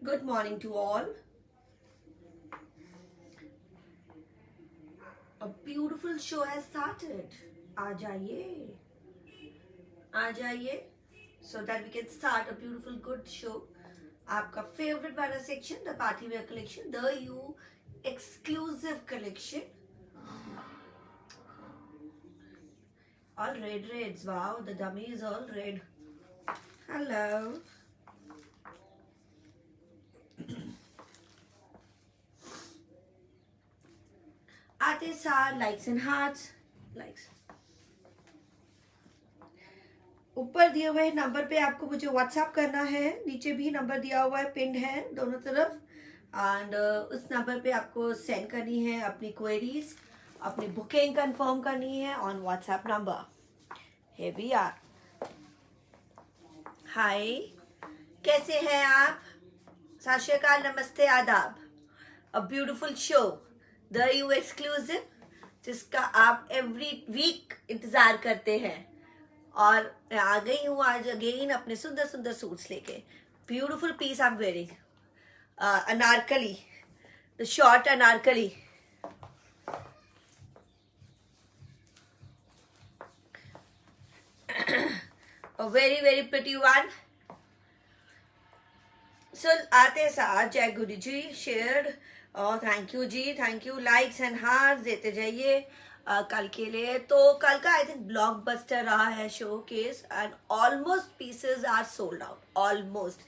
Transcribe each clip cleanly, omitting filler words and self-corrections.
Good morning to all. A beautiful show has started. आ जाइए so that we can start a beautiful good show. आपका favorite वाला section, the party wear collection, the you exclusive collection. All reds. Wow, the dummy is all red. Hello. आते सार likes and hearts. Likes. ऊपर दिए हुए number पे आपको मुझे व्हाट्सएप करना है. नीचे भी नंबर दिया हुआ है, पिन है दोनों तरफ. एंड उस नंबर पे आपको सेंड करनी है अपनी क्वेरीज, अपनी बुकिंग कंफर्म करनी है on WhatsApp number. Here we are. हाय, कैसे हैं आप? सत श्री अकाल, नमस्ते, आदाब. A beautiful show, the you exclusive, जिसका आप एवरी वीक इंतजार करते हैं. और मैं आ गई हूँ आज अगेन अपने सुंदर सुंदर सूट्स लेके. Beautiful piece I am wearing, anarkali, the short anarkali. A very very pretty one. So आते साथ जय गुरु जी शेयर. और थैंक यू जी, thank you. Likes and hearts देते जाइए कल के लिए. तो कल का आई थिंक ब्लॉकबस्टर रहा है showcase, and almost pieces are sold out. Almost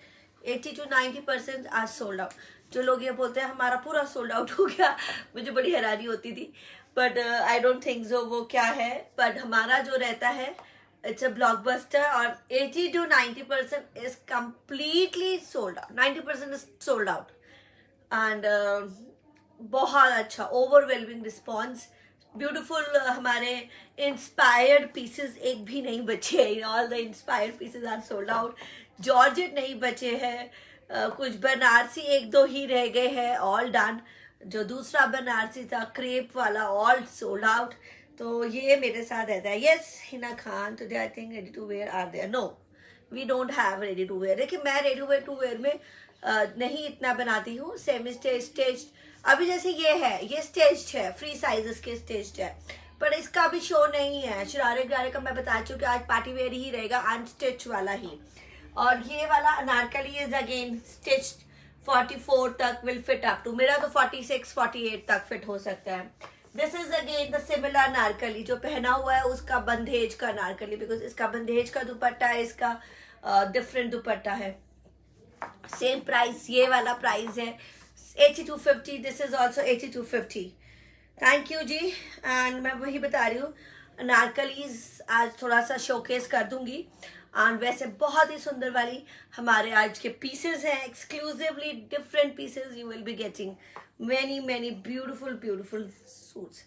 80 to 90% are sold out. जो लोग ये बोलते हैं हमारा पूरा सोल्ड आउट हो गया, मुझे बड़ी हैरानी होती थी. But I don't think so. वो क्या है, बट हमारा जो रहता है इट्स अ ब्लॉकबस्टर. और 80 to 90% is completely sold out. 90% is sold out. And बहुत अच्छा ओवरवेलमिंग रिस्पॉन्स. ब्यूटिफुल हमारे इंस्पायर्ड पीसेस एक भी नहीं बचे हैं. All the inspired pieces are sold out. Georgette नहीं बचे हैं. कुछ बनारसी एक दो ही रह गए हैं. All done. जो दूसरा बनारसी था क्रेप वाला, ऑल सोल्ड आउट. तो ये मेरे साथ रहता है. Yes Hina Khan, today I think ready to wear are there. No, we don't have ready to wear. देखिए मैं रेडी टू वेयर में नहीं इतना बनाती हूँ. सेमी स्टेज अभी जैसे ये है, ये स्टेज्ड है, फ्री साइजेस के स्टेज्ड है. पर इसका भी शो नहीं है. शरारे गरारे का मैं बता चुकी, आज पार्टी वेयर ही रहेगा, अनस्टिच वाला ही. और ये वाला अनारकली इज अगेन स्टिच्ड. 44 तक विल फिट अप टू. मेरा तो 46 48 तक फिट हो सकता है. This is again the similar Anarkali. जो पहना हुआ है उसका बंदेज का अनारकली, बिकॉज इसका बंदेज का दुपट्टा है, इसका डिफरेंट दुपट्टा है. सेम प्राइस, ये वाला प्राइस है 8250. This is also 8250. Thank you जी. एंड मैं वही बता रही हूँ, अनारकलीज आज थोड़ा सा शोकेस कर दूंगी. एंड वैसे बहुत ही सुंदर वाली हमारे आज के पीसेस हैं. Exclusively different pieces you will be getting. Many many beautiful beautiful suits.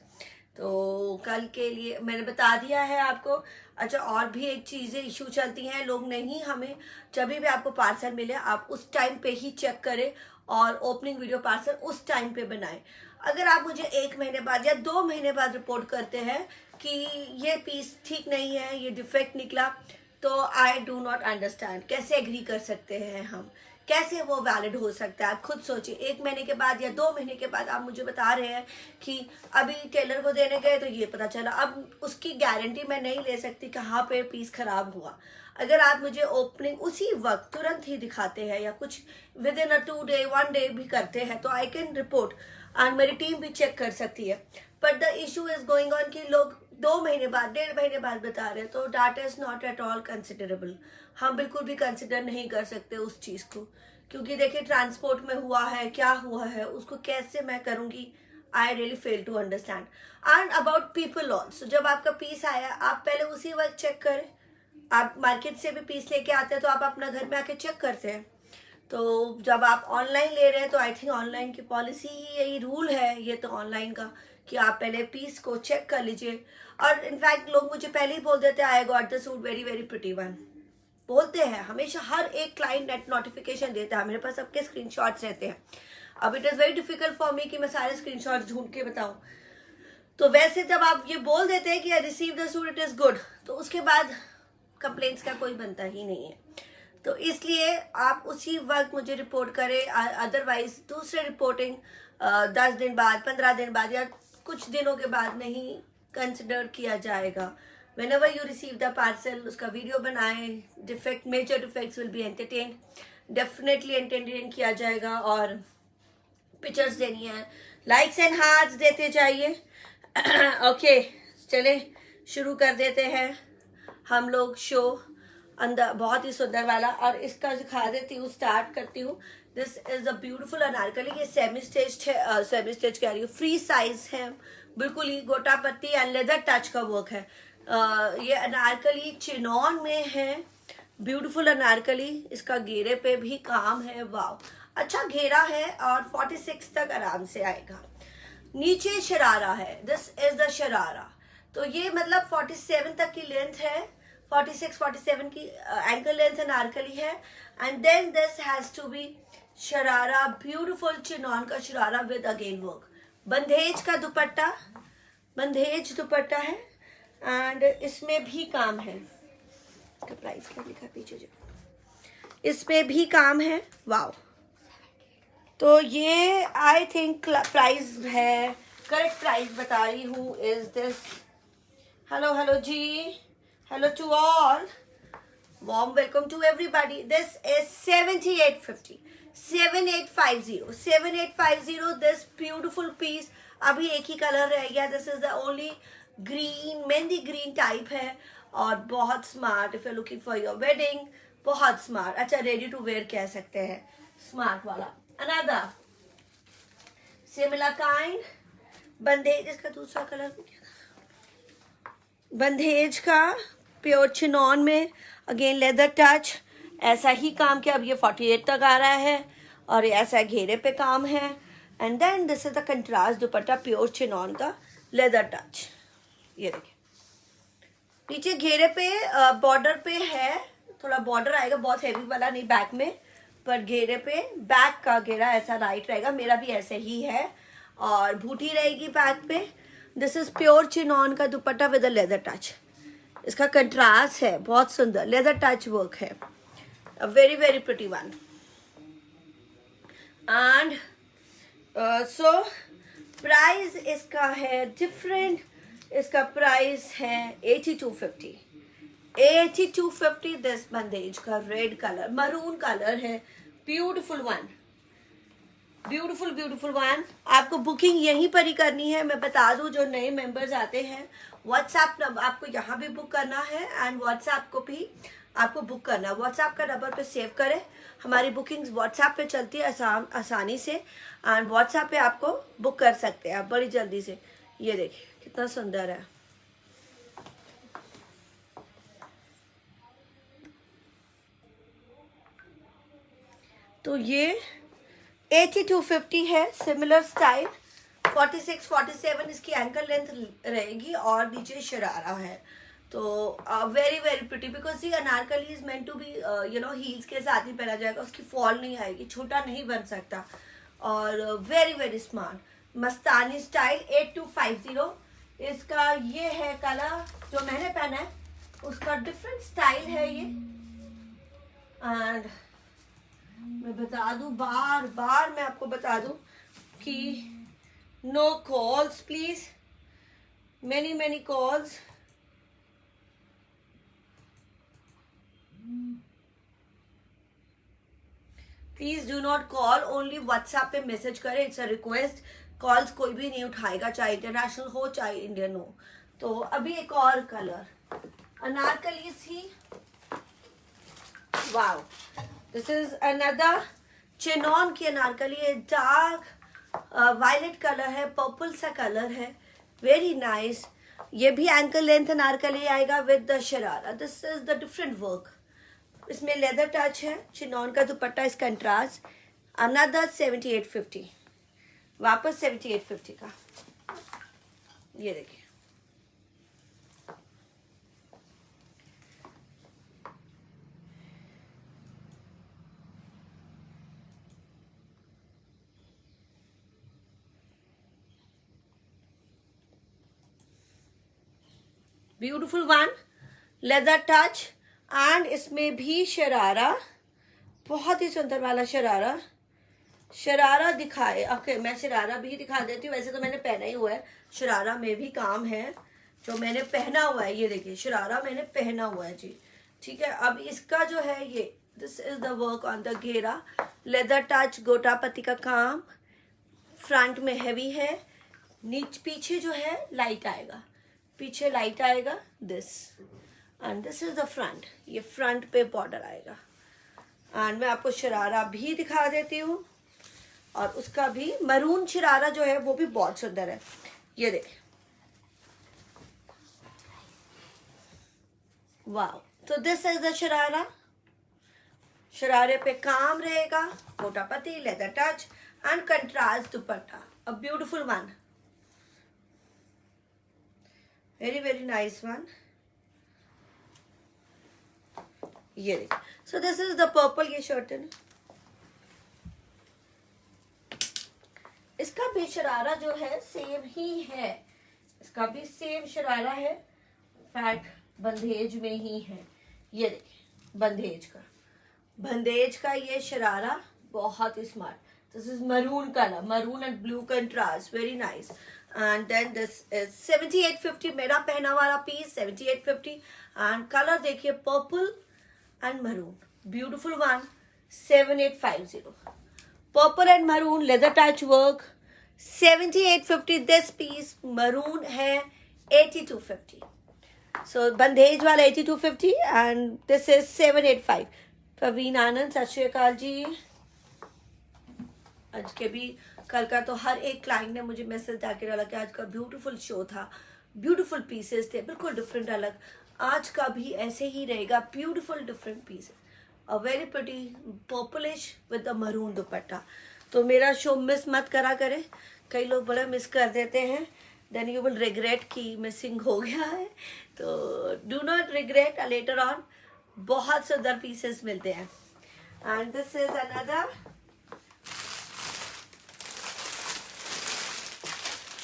तो कल के लिए मैंने बता दिया है आपको. अच्छा, और भी एक चीज़ें इशू चलती हैं. लोग नहीं, हमें जब भी आपको पार्सल मिले आप उस टाइम पे ही चेक करें और ओपनिंग वीडियो पार्सल उस टाइम पे बनाएं. अगर आप मुझे 1 महीने बाद या 2 महीने बाद रिपोर्ट करते हैं कि ये पीस ठीक नहीं है, ये डिफेक्ट निकला, तो आई डू नॉट अंडरस्टैंड. कैसे एग्री कर सकते हैं हम, कैसे वो वैलिड हो सकता है? आप खुद सोचिए. 1 महीने के बाद या 2 महीने के बाद आप मुझे बता रहे हैं कि अभी टेलर को देने गए तो ये पता चला. अब उसकी गारंटी मैं नहीं ले सकती कहाँ पे पीस खराब हुआ. अगर आप मुझे ओपनिंग उसी वक्त तुरंत ही दिखाते हैं या कुछ with in a 2 day 1 day भी करते हैं तो आई कैन रिपोर्ट एंड मेरी टीम भी चेक कर सकती है. But the issue is going on कि लोग 2 महीने बाद 1.5 महीने बाद बता रहे हैं. तो data is not at all considerable. हम बिल्कुल भी कंसिडर नहीं कर सकते उस चीज़ को, क्योंकि देखिए ट्रांसपोर्ट में हुआ है, क्या हुआ है, उसको कैसे मैं करूँगी. I really fail to understand. And about people also, जब आपका पीस आया आप पहले उसी वक्त चेक करें. आप मार्केट से भी पीस लेके आते हैं तो आप अपना घर में आके चेक करते हैं. तो जब आप ऑनलाइन ले रहे हैं तो आई थिंक ऑनलाइन की पॉलिसी ही यही रूल है, ये तो ऑनलाइन का, कि आप पहले पीस को चेक कर लीजिए. और इनफैक्ट लोग मुझे पहले ही बोल देते हैं I got the suit very very pretty one. बोलते हैं हमेशा. हर एक क्लाइंट नेट नोटिफिकेशन देता है. मेरे पास सबके स्क्रीनशॉट्स रहते हैं. अब it is very difficult for me कि मैं सारे स्क्रीनशॉट्स ढूंढ के बताऊं. तो वैसे जब आप ये बोल देते हैं कि I receive the suit it is good, तो उसके बाद कंप्लेंट्स का कोई बनता ही नहीं है. तो इसलिए आप उसी वक्त मुझे रिपोर्ट करें, अदरवाइज दूसरे रिपोर्टिंग 10 दिन बाद, 15 दिन बाद या कुछ दिनों के बाद नहीं कंसिडर किया जाएगा. Whenever you receive the parcel, उसका वीडियो बनाएं. Defect, major defects will be entertain, definitely entertain किया जाएगा. और पिक्चर्स देनी है, लाइक्स एंड हार्ट्स देते जाइए. ओके चले शुरू कर देते हैं हम लोग शो. अंदर बहुत ही सुंदर वाला, और इसका दिखा देती हूँ, स्टार्ट करती हूँ. This is a beautiful Anarkali. ये सेमी स्टिच है, सेमी स्टिच कह रही हूँ, फ्री साइज है, बिल्कुल ही गोटा पत्ती एंड लेदर टच का वर्क है. ये अनारकली चिनॉन में है, ब्यूटीफुल अनारकली. इसका घेरे पे भी काम है, वाव, अच्छा घेरा है, और 46 तक आराम से आएगा. नीचे शरारा है, दिस इज द शरारा. तो ये मतलब 47 तक की लेंथ है, 46-47 की एंकल लेंथ अनारकली है. And then this has to be sharara, beautiful chinon का sharara with again work. Bandhej का दुपट्टा, बंधेज दुपट्टा है, एंड इसमें भी काम है. प्राइस क्या लिखा पीछे, जो इसमें भी काम है, वाव. तो ये आई थिंक प्राइस है, करेक्ट प्राइस बता रही हूँ, इज दिस. हेलो हेलो जी, hello to all, warm welcome to everybody. This is 7850, 7850 this beautiful piece. अभी एक ही कलर रह गया. This is the only green, mehndi green type है, और बहुत smart. If you looking for your wedding, बहुत smart. अच्छा, रेडी टू वेयर कह सकते हैं, स्मार्ट वाला. अनदर सिमिलर काइंड बंधेज. इसका दूसरा कलर क्या था? बंधेज का प्योर चिनॉन में, अगेन लेदर टच. ऐसा ही काम किया. अब ये 48 तक आ रहा है, और ऐसा घेरे पे काम है. And then this is the contrast dupatta, pure chinon का लेदर टच. ये देखिए, नीचे घेरे पे बॉर्डर पे है, थोड़ा बॉर्डर आएगा, बहुत हैवी वाला नहीं बैक में, पर घेरे पे बैक का घेरा ऐसा राइट रहेगा. मेरा भी ऐसे ही है, और बूटी रहेगी बैक पे. दिस इज प्योर चिनॉन का दुपट्टा विद अ लेदर टच. इसका कंट्रास्ट है, बहुत सुंदर लेदर टच वर्क है, very very pretty one. And so price इसका है डिफरेंट. इसका प्राइस है 8250, 8250. दिस बंदेज का रेड कलर, मरून कलर है, beautiful one, beautiful beautiful one. आपको बुकिंग यहीं पर ही करनी है. मैं बता दूं, जो नए मेंबर्स आते हैं, व्हाट्सएप नंबर आपको यहाँ भी बुक करना है, एंड व्हाट्सएप को भी आपको बुक करना है. व्हाट्सएप का नंबर पे सेव करें. हमारी बुकिंग्स व्हाट्सएप पे चलती है आसानी से, एंड व्हाट्सएप पे आपको बुक कर सकते हैं आप बड़ी जल्दी से. ये देखिए कितना सुंदर है. तो ये 8250 है, सिमिलर स्टाइल. 46-47 इसकी एंकल लेंथ रहेगी, और नीचे शरारा है. तो very very pretty, because the anarkali is meant to be heels के साथ ही पहना जाएगा. उसकी फॉल नहीं आएगी, छोटा नहीं बन सकता. और वेरी वेरी स्मार्ट मस्तानी स्टाइल. 8250 इसका ये है कलर. जो मैंने पहना है उसका डिफरेंट स्टाइल है ये. एंड मैं बता दूं, बार बार मैं आपको बता दूं कि no calls please, many many calls. Please do not call, only WhatsApp पे मैसेज करें. It's a request. कॉल्स कोई भी नहीं उठाएगा, चाहे इंटरनेशनल हो चाहे इंडियन हो. तो अभी एक और कलर अनारकली थी, वाव. दिस इज अनदर चिनॉन की अनारकली है. डार्क वायलेट कलर है, पर्पल सा कलर है, वेरी नाइस. ये भी एंकल लेंथ अनारकली आएगा with the sharara. This is the different work. इसमें लेदर टच है, चिनॉन का दुपट्टा, इस कंट्रास्ट. अनदर 7850, वापस 7850 का. ये देखिए, beautiful one, leather touch, and इसमें भी शरारा, बहुत ही सुंदर वाला शरारा। शरारा दिखाए, ओके मैं शरारा भी दिखा देती हूँ। वैसे तो मैंने पहना ही हुआ है, शरारा में भी काम है जो मैंने पहना हुआ है। ये देखिए शरारा मैंने पहना हुआ है जी, ठीक है। अब इसका जो है ये, this is the work on the घेरा, लेदर टच, गोटा पत्ती का काम, फ्रंट में हैवी है, पीछे जो है लाइट आएगा, पीछे लाइट आएगा this, and this is the front, ये फ्रंट पे बॉर्डर आएगा। एंड मैं आपको शरारा भी दिखा देती हूँ, और उसका भी मरून शरारा जो है वो भी बहुत सुंदर है। ये देखिए, वाह। तो दिस इज द शरारा, शरारे पे काम रहेगा, मोटा पत्ती, leather touch and contrast dupatta, a beautiful one, very very nice one. ये देखिए, सो दिस इज द पर्पल, ये शर्ट है ना, इसका भी शरारा जो है सेम ही है, इसका भी सेम शरारा है, फैट बंदेज में ही है। ये देखिए बंदेज का ये शरारा बहुत ही smart. This is maroon colour, maroon and blue contrast, very nice. And then this is 7850, मेरा पहना वाला पीस 7850, एंड कलर देखिए purple and maroon, beautiful one, 7850, purple and maroon, leather touch work, 7850। This piece maroon है 8250, so bandhej वाला 8250 and this is 785। Praveen Anand, Sat Sri अकाल जी। आज के भी, कल का तो हर एक क्लाइंट ने मुझे मैसेज डाल के डाला कि आज का ब्यूटीफुल शो था, ब्यूटीफुल पीसेस थे, बिल्कुल डिफरेंट अलग। आज का भी ऐसे ही रहेगा, beautiful different pieces, a very pretty purplish with the maroon दुपट्टा। तो मेरा शो मिस मत करा करें, कई लोग बड़ा मिस कर देते हैं, देन यू विल रिग्रेट कि मिसिंग हो गया है। तो do not regret later on, बहुत सुंदर पीसेस मिलते हैं। And this is another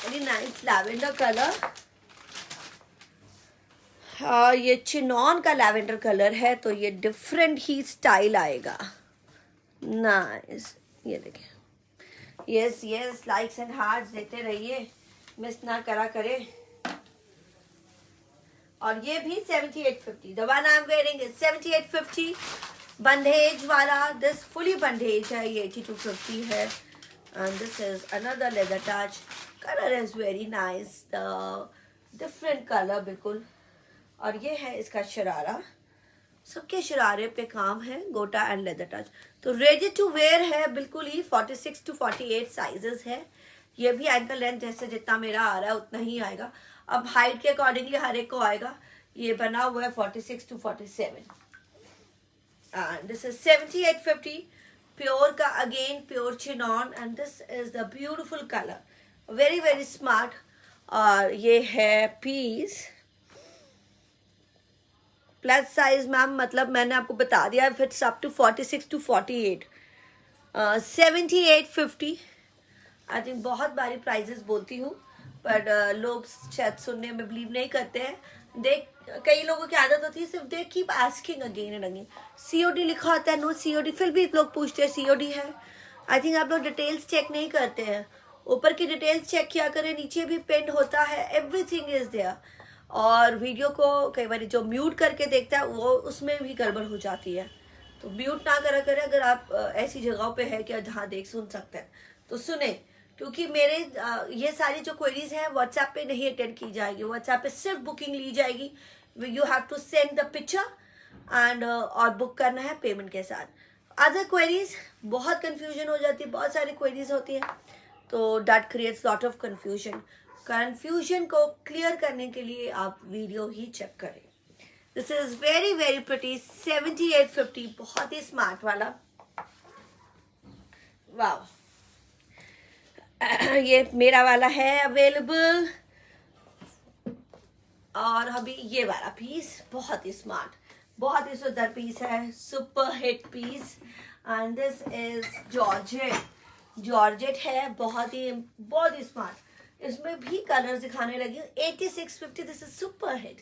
very nice lavender colour, ये चिनॉन का लैवेंडर कलर है, तो ये डिफरेंट ही स्टाइल आएगा, नाइस। ये देखिए, yes yes, likes and hearts देते रहिए, मिस ना करा करे। और ये भी 7850, the one I am wearing is 7850, बंदेज वाला, दिस फुली बंदेज है, ये 8250 है। And this is another leather touch, colour is very nice, the different colour बिल्कुल। और ये है इसका शरारा, सबके शरारे पे काम है, गोटा एंड लेदर टच। तो रेडी टू वेयर है बिल्कुल ही, 46 to 48 साइजेस है। ये भी एंकल लेंथ जैसे जितना मेरा आ रहा है उतना ही आएगा, अब हाइट के अकॉर्डिंगली हर एक को आएगा। ये बना हुआ है 46 to 47, and this is 7850, pure का again, pure chinon, and this is the beautiful colour, very very smart. और ये है पीस प्लस साइज मैम, मतलब मैंने आपको बता दिया, fits up to 46 to 48, 7850। I think बहुत बारी प्राइजेस बोलती हूँ, पर लोग शायद सुनने में बिलीव नहीं करते हैं। कई लोगों की आदत होती है सिर्फ they keep asking again and again, COD लिखा होता है, नो सीओडी, फिर भी लोग पूछते हैं सीओडी है। आई थिंक आप लोग डिटेल्स चेक नहीं करते हैं, ऊपर की डिटेल्स चेक किया करें, नीचे भी पिन होता है, एवरीथिंग इज देयर। और वीडियो को कई बार जो म्यूट करके देखता है वो, उसमें भी गड़बड़ हो जाती है, तो म्यूट ना करा करें। अगर आप ऐसी जगहों पे है कि जहाँ देख सुन सकते हैं तो सुने, क्योंकि मेरे ये सारी जो क्वेरीज हैं व्हाट्सएप पे नहीं अटेंड की जाएगी, व्हाट्सएप पे सिर्फ बुकिंग ली जाएगी। You have to send the picture and और बुक करना है पेमेंट के साथ। अदर क्वेरीज बहुत कंफ्यूजन हो जाती है, बहुत सारी क्वेरीज होती है, तो that creates lot of confusion को क्लियर करने के लिए आप वीडियो ही चेक करें। This is very very pretty, 7850, बहुत ही स्मार्ट वाला, वाह। ये मेरा वाला है अवेलेबल। और अभी ये वाला पीस बहुत ही स्मार्ट, बहुत ही सुंदर पीस है, super hit piece, and this is georgette है, बहुत ही स्मार्ट। इसमें भी कलर्स दिखाने लगी हूँ। 8650, दिस इज सुपर हिट,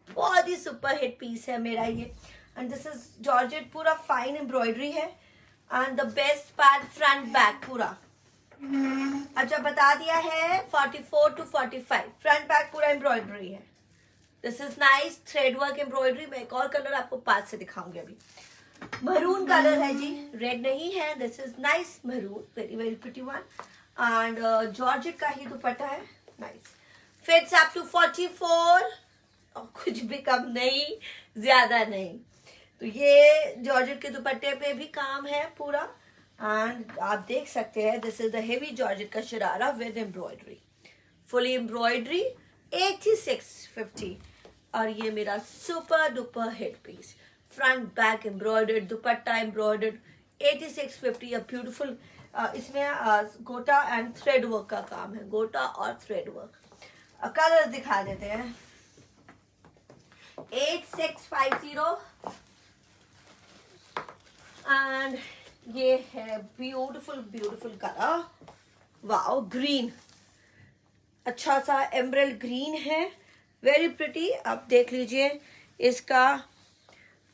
बहुत ही सुपर हिट पीस है मेरा ये। एंड दिस इज जॉर्जेट, पूरा फाइन एम्ब्रॉयडरी है and the best part front back पूरा। अच्छा बता दिया है 44 to 45, फ्रंट बैक पूरा एम्ब्रॉयडरी है। This is nice thread work embroidery. मैं एक और कलर आपको पास से दिखाऊंगी अभी। मरून कलर है जी, रेड नहीं है। This is nice maroon, very very pretty one and georgette का ही दुपट्टा है, नाइस। फिट्स अप टू 44 और कुछ भी कम नहीं, ज्यादा नहीं। तो ये जॉर्जेट के दुपट्टे पे भी काम है पूरा एंड आप देख सकते हैं this is the heavy georgette का sharara with embroidery, fully embroidery 8650। और ये मेरा super duper hit piece, front back embroidered, dupatta embroidered 8650। Beautiful, इसमें गोटा एंड थ्रेड वर्क का काम है, गोटा और थ्रेड वर्क। कलर दिखा देते हैं। 8650 एंड ये है ब्यूटीफुल ब्यूटीफल कलर, वाओ ग्रीन, अच्छा सा एमरल्ड ग्रीन है, वेरी प्रिटी। आप देख लीजिए इसका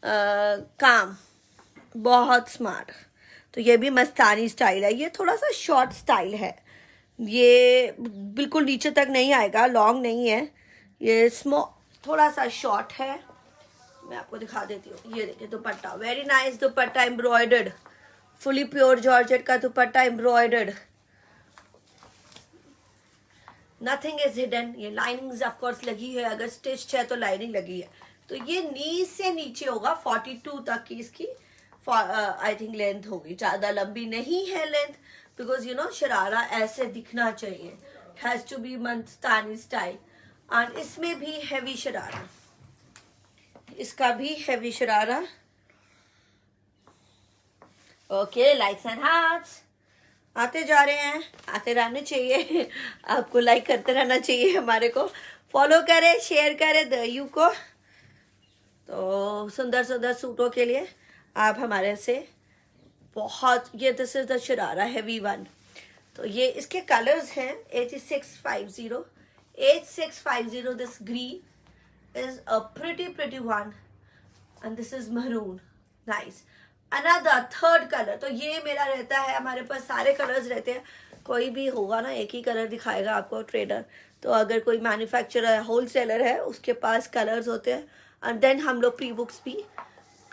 काम बहुत स्मार्ट। तो ये भी मस्तानी स्टाइल है, ये थोड़ा सा शॉर्ट स्टाइल है, ये बिल्कुल नीचे तक नहीं आएगा, लॉन्ग नहीं है, ये थोड़ा सा शॉर्ट है। मैं आपको दिखा देती हूँ, ये देखिए dupatta, very nice dupatta embroidered, fully pure georgette का dupatta embroidered, nothing is hidden. ये लाइनिंग्स ऑफ कोर्स लगी है, अगर स्टिच है तो लाइनिंग लगी है। तो ये नी से नीचे होगा 42 तक की इसकी आई थिंक लेंथ होगी, ज्यादा लंबी नहीं है length, because you know sharara ऐसे दिखना चाहिए, has to be Mastani style. And इसमें भी हैवी शरारा, इसका भी heavy sharara. Okay, likes and hearts आते जा रहे हैं, आते रहने चाहिए। आपको लाइक करते रहना चाहिए, हमारे को फॉलो करें, शेयर करें दयू को। तो सुंदर सुंदर सूटों के लिए आप हमारे से बहुत, ये this is the sharara heavy one. तो ये इसके कलर्स हैं 8650, 8650। This green is a pretty one and this is maroon, nice. Another third colour, तो ये मेरा रहता है, हमारे पास सारे कलर्स रहते हैं, कोई भी होगा ना एक ही कलर दिखाएगा आपको ट्रेडर। तो अगर कोई मैन्युफैक्चरर है, होलसेलर है, उसके पास कलर्स होते हैं एंड देन हम लोग प्री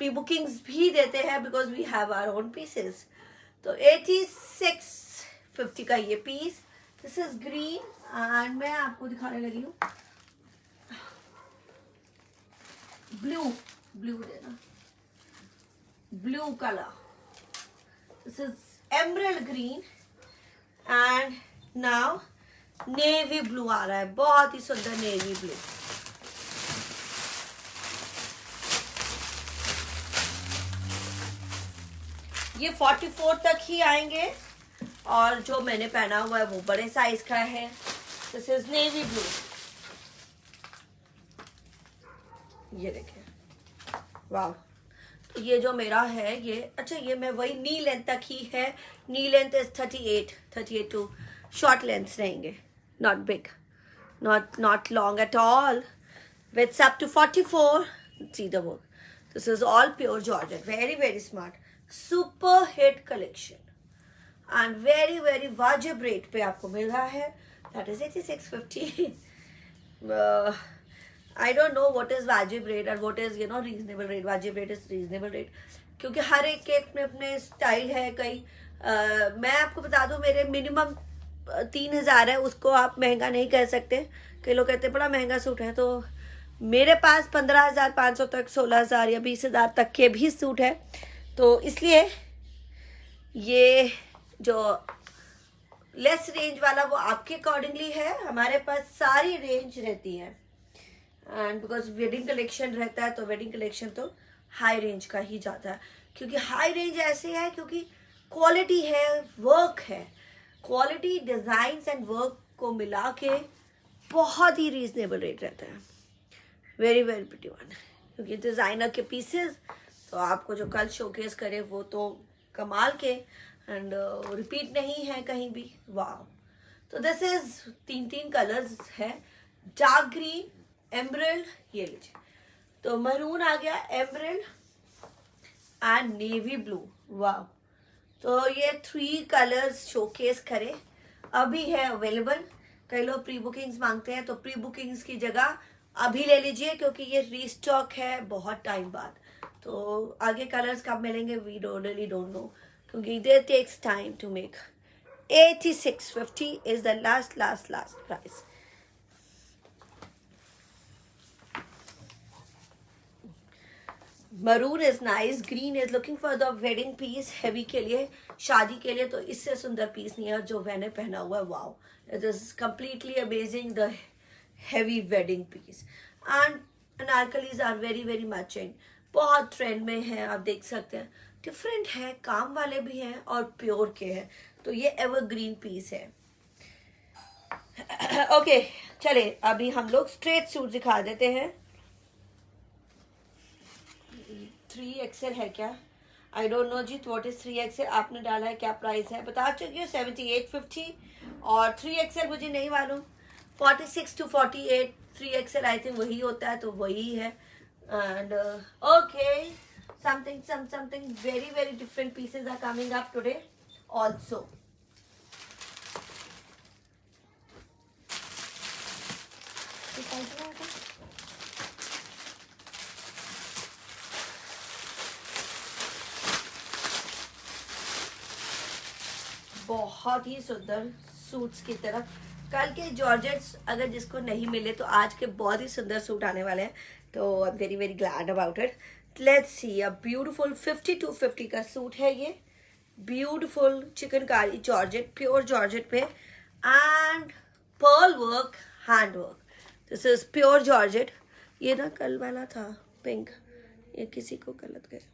बुकिंग्स भी देते हैं, because we have our own pieces. तो 8650 का ये piece, this is green and मैं आपको दिखाने लगी हूँ ब्लू देना, blue colour, this is emerald green and now navy blue आ रहा है, बहुत ही सुंदर नेवी ब्लू। ये 44 तक ही आएंगे और जो मैंने पहना हुआ है वो बड़े साइज का है, दिस इज नेवी ब्लू। ये देखिए, वाह। तो ये जो मेरा है ये, अच्छा ये मैं वही नी लेंथ तक ही है, knee length is 38 to short length रहेंगे, not big, not long at all, width up to 44। See the work, this is all pure georgette, very very smart, super hit collection and very very wajib rate पे आपको मिल रहा है, that is 8650। I don't know what is wajib rate और what is reasonable rate. Wajib rate is reasonable rate, क्योंकि हर एक के अपने अपने स्टाइल है। कई मैं आपको बता दूं, मेरे मिनिमम 3000 है, उसको आप महंगा नहीं कह सकते। कई लोग कहते हैं बड़ा महंगा सूट है, तो मेरे पास 15,500 तक, 16,000 या 20,000 तक के भी सूट है। तो इसलिए ये जो लेस रेंज वाला वो आपके अकॉर्डिंगली है, हमारे पास सारी रेंज रहती है। एंड बिकॉज वेडिंग कलेक्शन रहता है, तो वेडिंग कलेक्शन तो हाई रेंज का ही जाता है, क्योंकि हाई रेंज ऐसे है क्योंकि क्वालिटी है, वर्क है, क्वालिटी डिजाइन एंड वर्क को मिला के बहुत ही रीजनेबल रेट रहता है, वेरी वेरी प्रिटी वन। क्योंकि डिजाइनर के पीसेस तो आपको जो कल शोकेस करे वो तो कमाल के एंड रिपीट नहीं है कहीं भी, वाह। तो दिस इज 3 कलर्स है, डार्क ग्रीन, एमरल्ड, ये लीजिए। तो मरून आ गया, एमरल्ड, एंड नेवी ब्लू। वाह, तो ये 3 कलर्स शोकेस करे अभी है अवेलेबल। कई लोग प्री बुकिंग्स मांगते हैं, तो प्री बुकिंग्स की जगह अभी ले लीजिए, क्योंकि ये रीस्टॉक है बहुत टाइम बाद। तो आगे कलर्स कब मिलेंगे वी रियली डोंट नो, क्योंकि they takes time to make. 8650 is the last price. Maroon is nice. Green is looking for the wedding piece. Heavy के लिए, शादी के लिए तो इससे सुंदर पीस नहीं है जो मैंने पहना हुआ है। Wow, it is completely amazing, the heavy wedding piece. And anarkalis are very very matching. बहुत ट्रेंड में है, आप देख सकते हैं। डिफरेंट है, काम वाले भी हैं और प्योर के हैं, तो ये एवरग्रीन पीस है। ओके चले, अभी हम लोग स्ट्रेट सूट दिखा देते हैं। 3XL है क्या? आई डोंट नो जी, व्हाट इज 3XL? आपने डाला है, क्या प्राइस है बता चुकी हूँ, 7850। और 3XL मुझे नहीं मालूम, 46 to 48 3XL आई थिंक वही होता है, तो वही है। And okay, something very different pieces are coming up today also. बहुत ही सुंदर सूट्स की तरफ। कल के जॉर्जेट्स अगर जिसको नहीं मिले तो आज के बहुत ही सुंदर सूट आने वाले हैं, तो I am very very glad about it. Let's see, a beautiful 5250 का सूट है ये। Beautiful chikankari georgette, pure georgette पे, and pearl work, hand work. This is pure georgette. ये ना कल वाला था पिंक, ये किसी को गलत गया।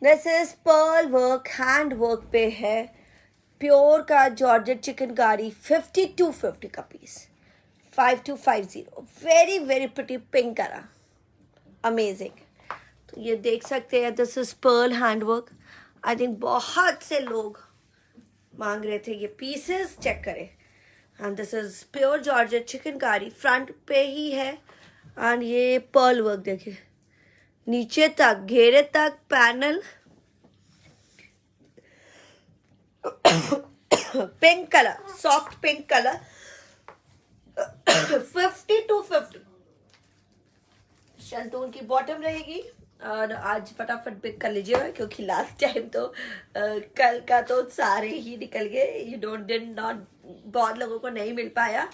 This is pearl work, hand work पे है, प्योर का जॉर्जेट चिकनकारी। 5250 का पीस, 5250। Very very pretty pink colour, amazing. तो ये देख सकते हैं, this is pearl hand work. I think बहुत से लोग मांग रहे थे ये पीसेस, चेक करें। And this is pure georgette chikankari, front पे ही है। एंड ये पर्ल वर्क देखिए, नीचे तक घेरे तक panel, pink colour, soft pink colour. 5250 शंतून की बॉटम रहेगी। और आज फटाफट पिक कर लीजिएगा, क्योंकि लास्ट टाइम तो कल का तो सारे ही निकल गए। यू डिड नॉट, बहुत लोगों को नहीं मिल पाया,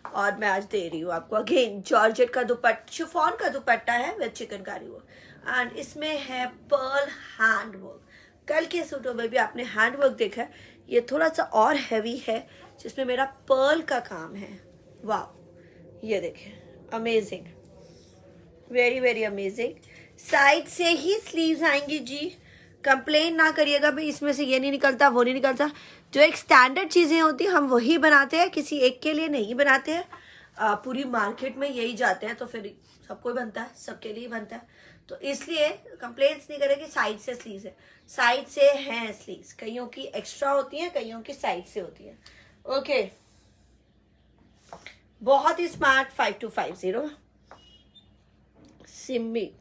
और मैं आज दे रही हूँ आपको। अगेन जॉर्जेट का दुपट्टा, शिफॉन का दुपट्टा है विद चिकनकारी वर्क, एंड इसमें है पर्ल हैंड वर्क। कल के सूटों में भी आपने हैंड वर्क देखा है, ये थोड़ा सा और हैवी है, जिसमें मेरा पर्ल का काम है। वाह, ये देखिए, amazing, very very amazing. Side से ही स्लीव्स आएंगी जी, कंप्लेन ना करिएगा भाई इसमें से ये नहीं निकलता वो नहीं निकलता। जो एक स्टैंडर्ड चीज़ें होती हैं हम वही बनाते हैं, किसी एक के लिए नहीं बनाते हैं। पूरी मार्केट में यही जाते हैं, तो फिर सबको बनता है, सबके लिए बनता है, तो इसलिए कंप्लेंट्स नहीं करें कि साइड से स्लीव्स है। साइड से हैं स्लीव्स, कईयों की एक्स्ट्रा होती हैं, कईयों की साइड से होती है। ओके, बहुत ही smart. 5250 Simi.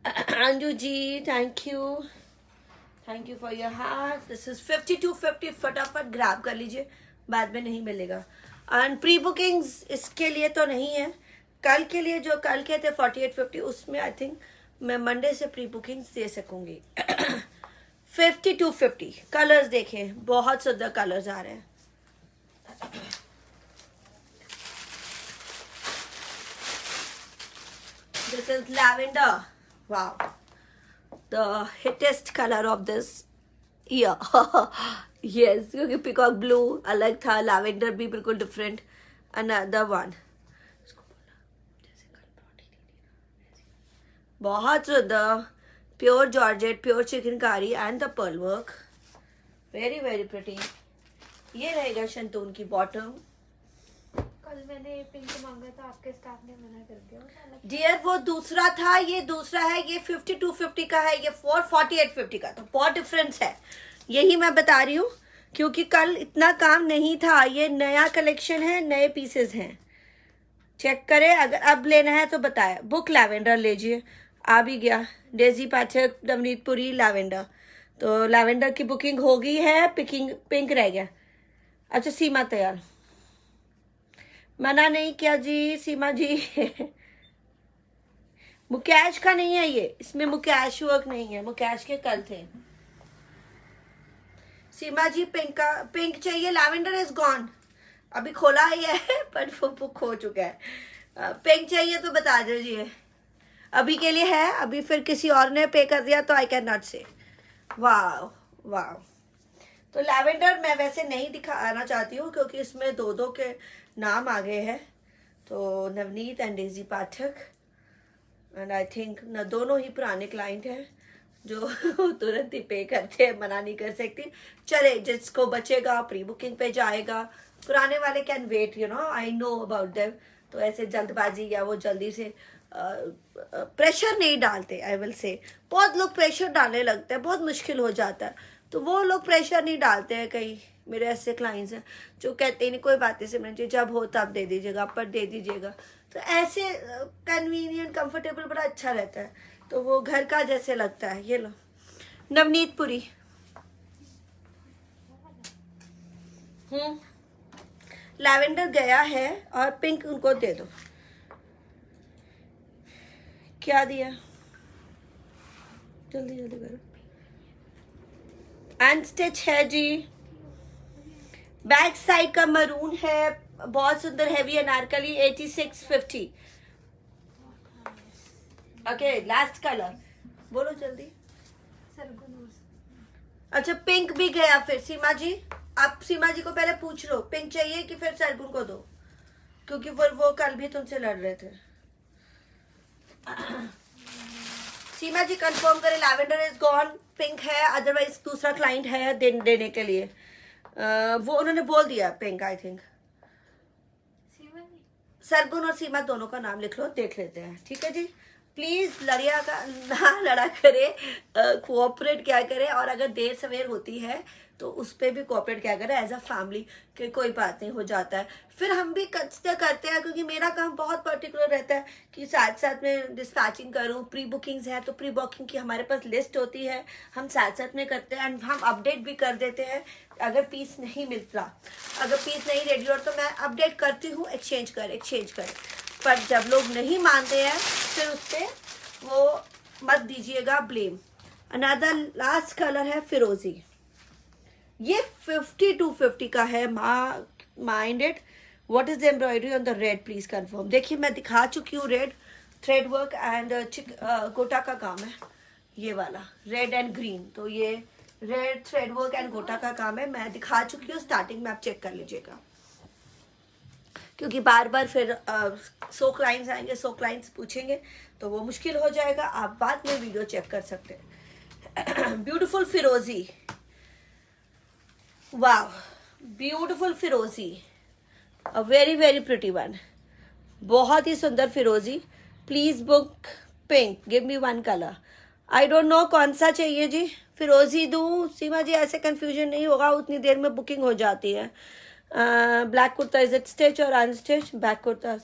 Anju ji thank you for your heart. This is 5250, फटाफट ग्रैब कर लीजिए, बाद में नहीं मिलेगा। एंड प्री बुकिंग्स इसके लिए तो नहीं है, कल के लिए जो कल के थे 4850, उसमें आई थिंक मैं मंडे से प्री बुकिंग्स दे सकूंगी। 5250 कलर्स देखें, बहुत सुंदर कलर्स आ रहे हैं। This is lavender. Wow, the hittest color of this year. Yes, क्योंकि पिकॉक ब्लू अलग था, लैवेंडर भी बिल्कुल डिफरेंट। अनदर वन, बहुत सुंदर, pure georgette, pure chikankari and the pearl work, very very pretty. ये रहेगा शंतून की बॉटम। कल मैंने पिंक मांगा था, आपके स्टाफ ने मना कर दिया। डियर वो दूसरा था, ये दूसरा है, ये 5250 का है, ये 4850 का, तो बहुत डिफरेंस है। यही मैं बता रही हूँ, क्योंकि कल इतना काम नहीं था। ये नया कलेक्शन है, नए पीसेस हैं, चेक करें। अगर अब लेना है तो बताया। बुक लैवेंडर लीजिए, आ भी गया। डेजी पाठक, नवनीत पुरी, लैवेंडर। तो लैवेंडर की बुकिंग हो गई है, पिंक रह गया। अच्छा सीमा तैयार, मना नहीं किया जी सीमा जी। मुकेश का नहीं है ये, इसमें मुकेश वर्क नहीं है, मुकेश के कल थे। सीमा जी पिंक चाहिए, लैवेंडर इज गॉन, अभी खोला ही है पर वो बुक हो चुका है। पिंक चाहिए तो बता दीजिए, अभी के लिए है, अभी फिर किसी और ने पे कर दिया तो आई कैन नॉट से। वाह वाह। तो लैवेंडर मैं वैसे नहीं दिखाना चाहती हूँ, क्योंकि इसमें दो दो के नाम आ गए हैं, तो Navneet and Daisy Pathak, and I think न दोनों ही पुराने क्लाइंट हैं जो तुरंत ही पे करते हैं, मना नहीं कर सकती। चले, जिसको बचेगा प्री बुकिंग पे जाएगा, पुराने वाले can wait, you know, I know about them. तो ऐसे जल्दबाजी या वो जल्दी से प्रेशर नहीं डालते, आई विल से। बहुत लोग प्रेशर डालने लगते हैं, बहुत मुश्किल हो जाता है, तो वो लोग प्रेशर नहीं डालते हैं। कई मेरे ऐसे क्लाइंट्स हैं जो कहते नहीं कोई बात नहीं सिमरन जी, जब हो तब दे दीजिएगा, पर दे दीजिएगा। तो ऐसे कन्वीनियंट कंफर्टेबल बड़ा अच्छा रहता है, तो वो घर का जैसे लगता है। ये लो नवनीत पुरी, लैवेंडर गया है, और पिंक उनको दे दो। क्या दिया, जल्दी जल्दी करो। अनस्टिच है जी, बैक साइड का मरून है, बहुत सुंदर heavy Anarkali, 8650। Okay last colour बोलो जल्दी। अच्छा पिंक भी गया फिर। सीमा जी, आप सीमा जी को पहले पूछ लो पिंक चाहिए कि फिर सरगुन को दो, क्योंकि वो कल भी तुमसे लड़ रहे थे। सीमा जी कंफर्म करें, लैवेंडर इज गॉन, पिंक है, अदरवाइज दूसरा क्लाइंट है देने के लिए। वो उन्होंने बोल दिया पिंक, आई थिंक। सरगुन और सीमा दोनों का नाम लिख लो, देख लेते हैं, ठीक है जी। प्लीज लड़िया का ना लड़ा करे, कोऑपरेट क्या करे, और अगर देर सवेर होती है तो उस पर भी कोऑपरेट क्या करे एज अ फैमिली, कि कोई बात नहीं हो जाता है। फिर हम भी कंसिडर करते हैं, क्योंकि मेरा काम बहुत पर्टिकुलर रहता है कि साथ साथ में डिस्पैचिंग करूं। प्री बुकिंग्स है तो प्री बुकिंग की हमारे पास लिस्ट होती है, हम साथ साथ में करते हैं, एंड हम अपडेट भी कर देते हैं अगर पीस नहीं मिलता, अगर पीस नहीं रेडी हो तो मैं अपडेट करती हूँ, एक्सचेंज कर। पर जब लोग नहीं मानते हैं फिर उस पर वो मत दीजिएगा ब्लेम। अनदर लास्ट कलर है फिरोजी, ये 5250 का है। Mind it, what is the embroidery on the red, please confirm. देखिए मैं दिखा चुकी हूँ, रेड थ्रेड वर्क एंड गोटा का काम है, ये वाला रेड एंड ग्रीन। तो ये रेड थ्रेड वर्क एंड गोटा का काम है, मैं दिखा चुकी हूँ स्टार्टिंग में, आप चेक कर लीजिएगा, क्योंकि बार बार फिर 100 क्लाइंट्स आएंगे, 100 क्लाइंट्स पूछेंगे तो वो मुश्किल हो जाएगा। आप बाद में वीडियो चेक कर सकते हैं। ब्यूटीफुल फिरोजी, वाह ब्यूटीफुल फिरोजी, a very very pretty one, बहुत ही सुंदर फिरोजी। Please book pink, give me one colour. I don't no कौन सा चाहिए जी, फिरोजी दूं सीमा जी, ऐसे कंफ्यूजन नहीं होगा, उतनी देर में बुकिंग हो जाती है। Black kurta, is it stitch और अनस्टिच? बैक कुर्ता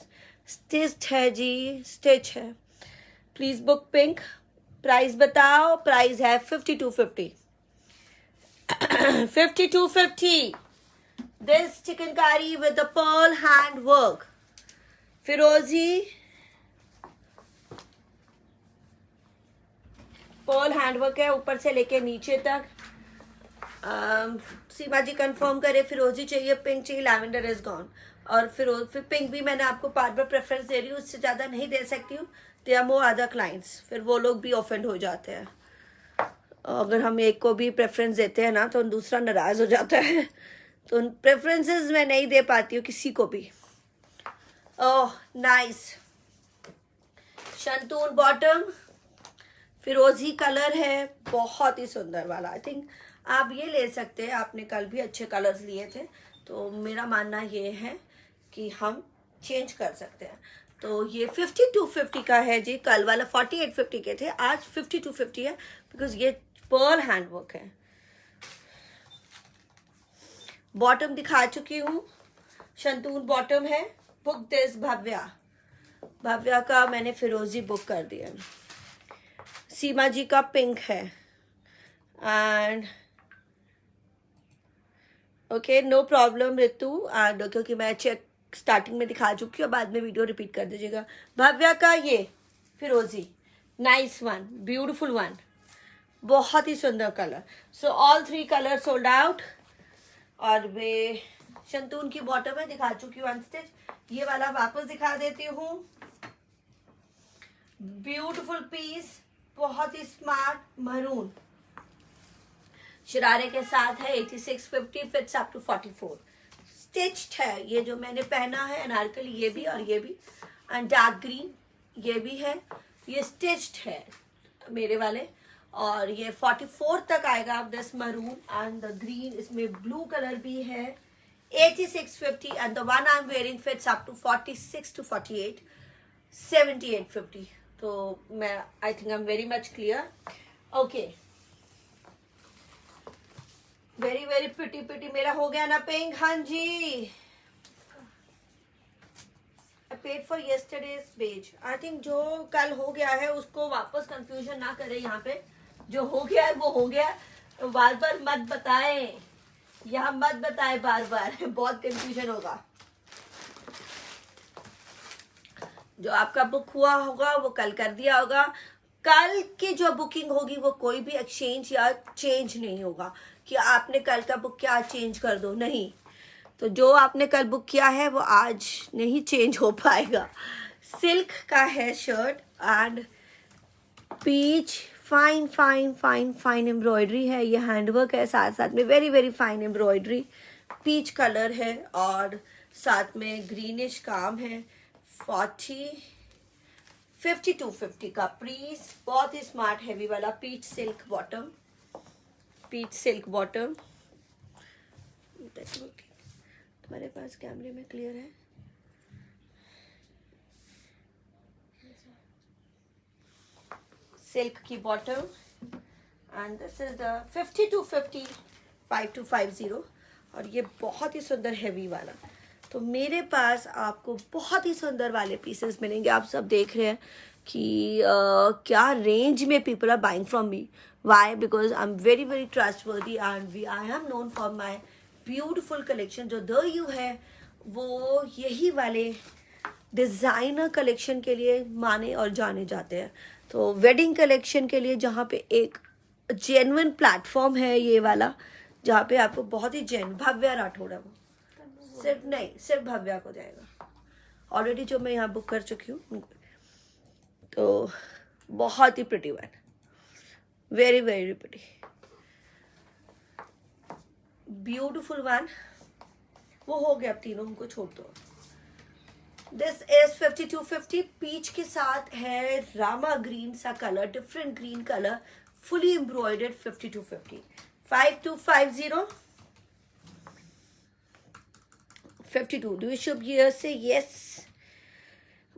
स्टिच है जी, स्टिच है। Please book pink. प्राइस बताओ, प्राइस है 5250। 5250 this chikankari with the pearl hand work फिरोजी, पर्ल हैंडवर्क है ऊपर से लेके नीचे तक। सीमा जी कंफर्म करे, फिरोजी चाहिए, पिंक चाहिए, लैवेंडर इज गॉन। और फिर पिंक भी मैंने आपको बार बार प्रेफरेंस दे रही हूँ, उससे ज़्यादा नहीं दे सकती हूँ, they are more other clients, फिर वो लोग भी ऑफेंड हो जाते हैं। अगर हम एक को भी प्रेफरेंस देते हैं ना तो दूसरा नाराज हो जाता है, तो प्रेफरेंसेस मैं नहीं दे पाती हूँ किसी को भी। ओह नाइस, शंतून बॉटम, फिरोजी कलर है, बहुत ही सुंदर वाला। आई थिंक आप ये ले सकते हैं, आपने कल भी अच्छे कलर्स लिए थे, तो मेरा मानना ये है कि हम चेंज कर सकते हैं। तो ये 5250 का है जी, कल वाला 4850 के थे, आज 5250 है बिकॉज ये पर्ल हैंडवर्क है। बॉटम दिखा चुकी हूँ, शंतून बॉटम है। बुक दिस भव्या, भव्या का मैंने फिरोजी बुक कर दिया। सीमा जी का पिंक है and okay no problem Ritu, and क्योंकि मैं चेक स्टार्टिंग में दिखा चुकी हूँ, बाद में वीडियो रिपीट कर दीजिएगा। भव्या का ये फिरोजी, नाइस वन, ब्यूटीफुल वन, बहुत ही सुंदर colour. So all 3 colour sold out. और वे शंतून की बॉटम में दिखा चुकी हूँ अनस्टिच, ये वाला वापस दिखा देती हूँ। ब्यूटीफुल पीस, बहुत ही स्मार्ट मरून, शरारे के साथ है। 8650 फिट्स अप टू 44, स्टिच्ड है। ये जो मैंने पहना है अनारकली, ये भी और ये भी, एंड डार्क ग्रीन ये भी है, ये स्टिच्ड है मेरे वाले। और ये 44 तक आएगा this maroon and the green, इसमें ब्लू कलर भी है। 8650 and the one I am wearing fits up to 46 to 48, 7850। तो मैं I think I am very much clear. Okay, very very pretty pretty. मेरा हो गया ना पिंक? हाँ जी, I paid for yesterday's beige. I think जो कल हो गया है उसको वापस कंफ्यूजन ना करे यहाँ पे। जो हो गया है वो हो गया, तो बार बार मत बताएं, यहाँ मत बताएं बार बार, बहुत कंफ्यूजन होगा। जो आपका बुक हुआ होगा वो कल कर दिया होगा। कल की जो बुकिंग होगी वो कोई भी एक्सचेंज या चेंज नहीं होगा कि आपने कल का बुक किया आज चेंज कर दो, नहीं। तो जो आपने कल बुक किया है वो आज नहीं चेंज हो पाएगा। सिल्क का है shirt and peach, fine fine fine fine embroidery है, ये हैंडवर्क है, साथ साथ में very very fine embroidery, peach colour है और साथ में ग्रीनिश काम है। 5250 का प्रीस, बहुत ही स्मार्ट हैवी वाला peach silk bottom, peach silk bottom. तुम्हारे पास कैमरे में क्लियर है? सिल्क की bottom and this is the 5250 5250 और ये बहुत ही सुंदर हैवी वाला। तो मेरे पास आपको बहुत ही सुंदर वाले पीसेस मिलेंगे। आप सब देख रहे हैं कि क्या रेंज में people are buying from me. Why? Because I am very very trustworthy and I am known for my beautiful collection. जो द यू है वो यही वाले डिज़ाइनर कलेक्शन के लिए माने और जाने जाते हैं। तो वेडिंग कलेक्शन के लिए जहाँ पे एक जेन्युइन प्लेटफॉर्म है ये वाला, जहाँ पे आपको बहुत ही भव्या राठौड़ है, वो सिर्फ नहीं, सिर्फ भव्या को जाएगा। ऑलरेडी जो मैं यहाँ बुक कर चुकी हूँ उनको। तो बहुत ही pretty one, very very pretty, beautiful one. वो हो गया, अब तीनों हमको छोड़ दो। दिस इज 5250, पीच के साथ है रामा ग्रीन सा colour, different green colour, fully embroidered. 5250 5250 52। Do Shubh year से यस।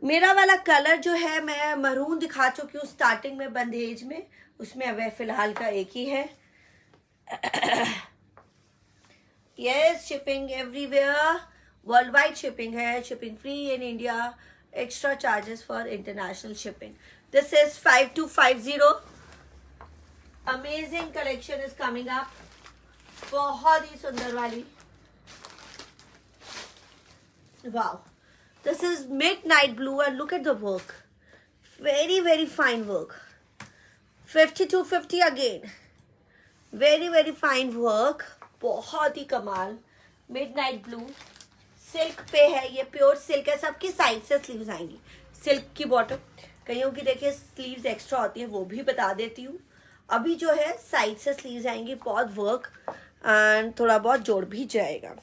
मेरा वाला कलर जो है मैं मरून दिखा चुकी हूँ स्टार्टिंग में बंदेज में, उसमें वह फिलहाल का एक ही है। Yes, shipping everywhere, world wide shipping है, shipping free in India, extra charges for international shipping. This is 5250, amazing collection is coming up, बहुत ही सुंदर वाली। Wow, this is midnight blue and look at the work, very very fine work. 5250 again, very very fine work, बहुत ही कमाल। midnight blue silk पे है, ये प्योर सिल्क है, सबकी साइड से स्लीव्स आएंगी। सिल्क की बॉटम, कईयों की देखिए स्लीव्स एक्स्ट्रा होती हैं, वो भी बता देती हूँ। अभी जो है साइड से स्लीव्स आएंगी, बहुत वर्क एंड थोड़ा बहुत जोड़ भी जाएगा।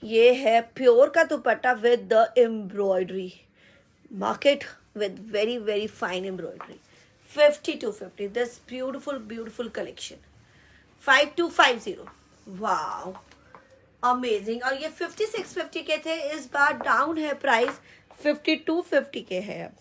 ये है प्योर का दुपट्टा with the embroidery, market with very very fine embroidery. 5250, this beautiful beautiful collection. 5250, wow, amazing. और ये 5650 के थे, इस बार डाउन है प्राइस, 5250 के है।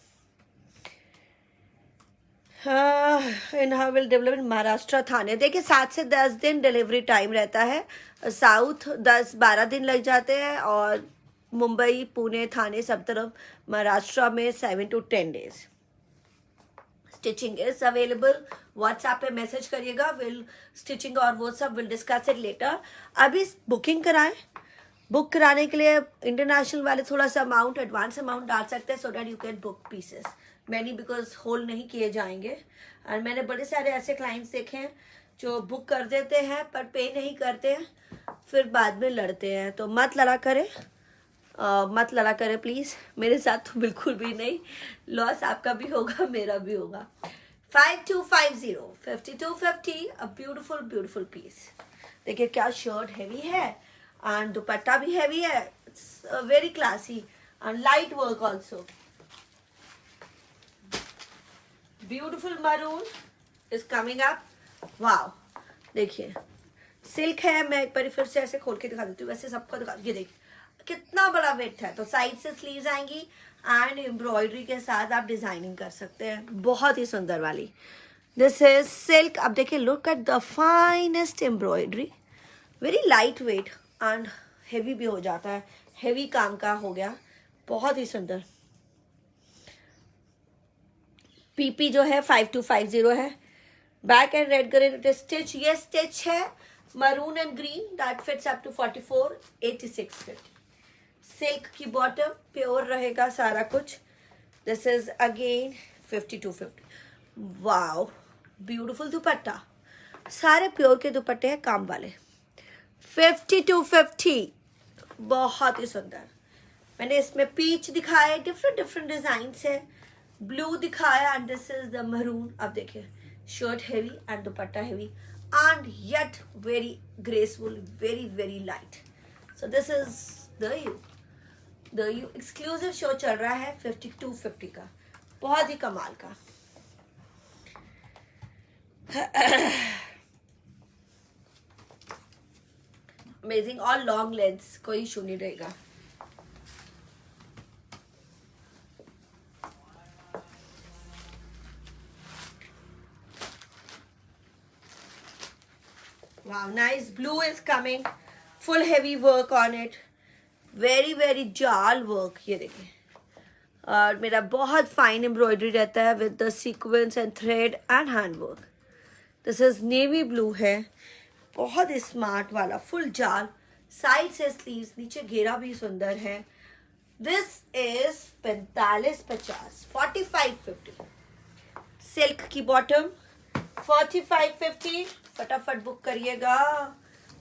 In will develop in Maharashtra Thane. देखिए 7 से 10 दिन डिलीवरी टाइम रहता है, साउथ 10-12 दिन लग जाते हैं, और मुंबई, पुणे, थाने सब तरफ महाराष्ट्र में 7 to 10 days। Stitching is available, WhatsApp पे मैसेज करिएगा, विल स्टिचिंग और वो सब विल डिस्कस इट लेटर। अभी बुकिंग कराएं। बुक कराने के लिए इंटरनेशनल वाले थोड़ा सा अमाउंट, एडवांस अमाउंट डाल सकते हैं, so that you can book pieces. Many because hold नहीं किए जाएंगे। और मैंने बड़े सारे ऐसे क्लाइंट्स देखे हैं जो बुक कर देते हैं पर पे नहीं करते हैं, फिर बाद में लड़ते हैं। तो मत लड़ा करें, मत लड़ा करें प्लीज़। मेरे साथ तो बिल्कुल भी नहीं, लॉस आपका भी होगा, मेरा भी होगा। 5250, 5250, अ ब्यूटिफुल ब्यूटिफुल पीस। देखिए क्या शर्ट हैवी है, एंड दुपट्टा भी हैवी है, it's very classy and light work also. Beautiful maroon is coming up. Wow, देखिए सिल्क है। मैं एक बार फिर से ऐसे खोल के दिखा देती हूँ, वैसे सबको दिखा। ये देखिए कितना बड़ा वेट है। तो साइड से स्लीव्स आएंगी एंड एम्ब्रॉयडरी के साथ आप डिजाइनिंग कर सकते हैं, बहुत ही सुंदर वाली। This is silk. अब देखिए, look at the finest embroidery, very light weight and heavy भी हो जाता है, हेवी काम का हो गया, बहुत ही सुंदर। पीपी जो है 5250 है। Back and red grade stitch, ये स्टिच है maroon and green, that fits up to 44, 8650। Silk की बॉटम, प्योर रहेगा सारा कुछ। This is again 5250। Wow, beautiful dupatta, सारे प्योर के दुपट्टे हैं काम वाले। 5250, बहुत ही सुंदर। मैंने इसमें पीच दिखाया, डिफरेंट डिफरेंट डिजाइन है, ब्लू दिखाया, and this is the maroon. अब देखिए shirt heavy and dupatta heavy and yet very graceful, very very light. So this is the you exclusive show चल रहा है 5250 का, बहुत ही कमाल का। अमेजिंग, और लॉन्ग लेंथ्स, कोई इशू नहीं रहेगा। Wow, nice. Blue is coming. Full heavy work on it. Very very जाल वर्क। ये देखिए, और मेरा बहुत फाइन एम्ब्रॉयडरी रहता है with the sequence and thread and hand work. This is navy blue है, बहुत स्मार्ट वाला, फुल जाल, साइड से स्लीव्स, नीचे घेरा भी सुंदर है। This is 4550, 4550। सिल्क की बॉटम 4550, फटाफट बुक करिएगा,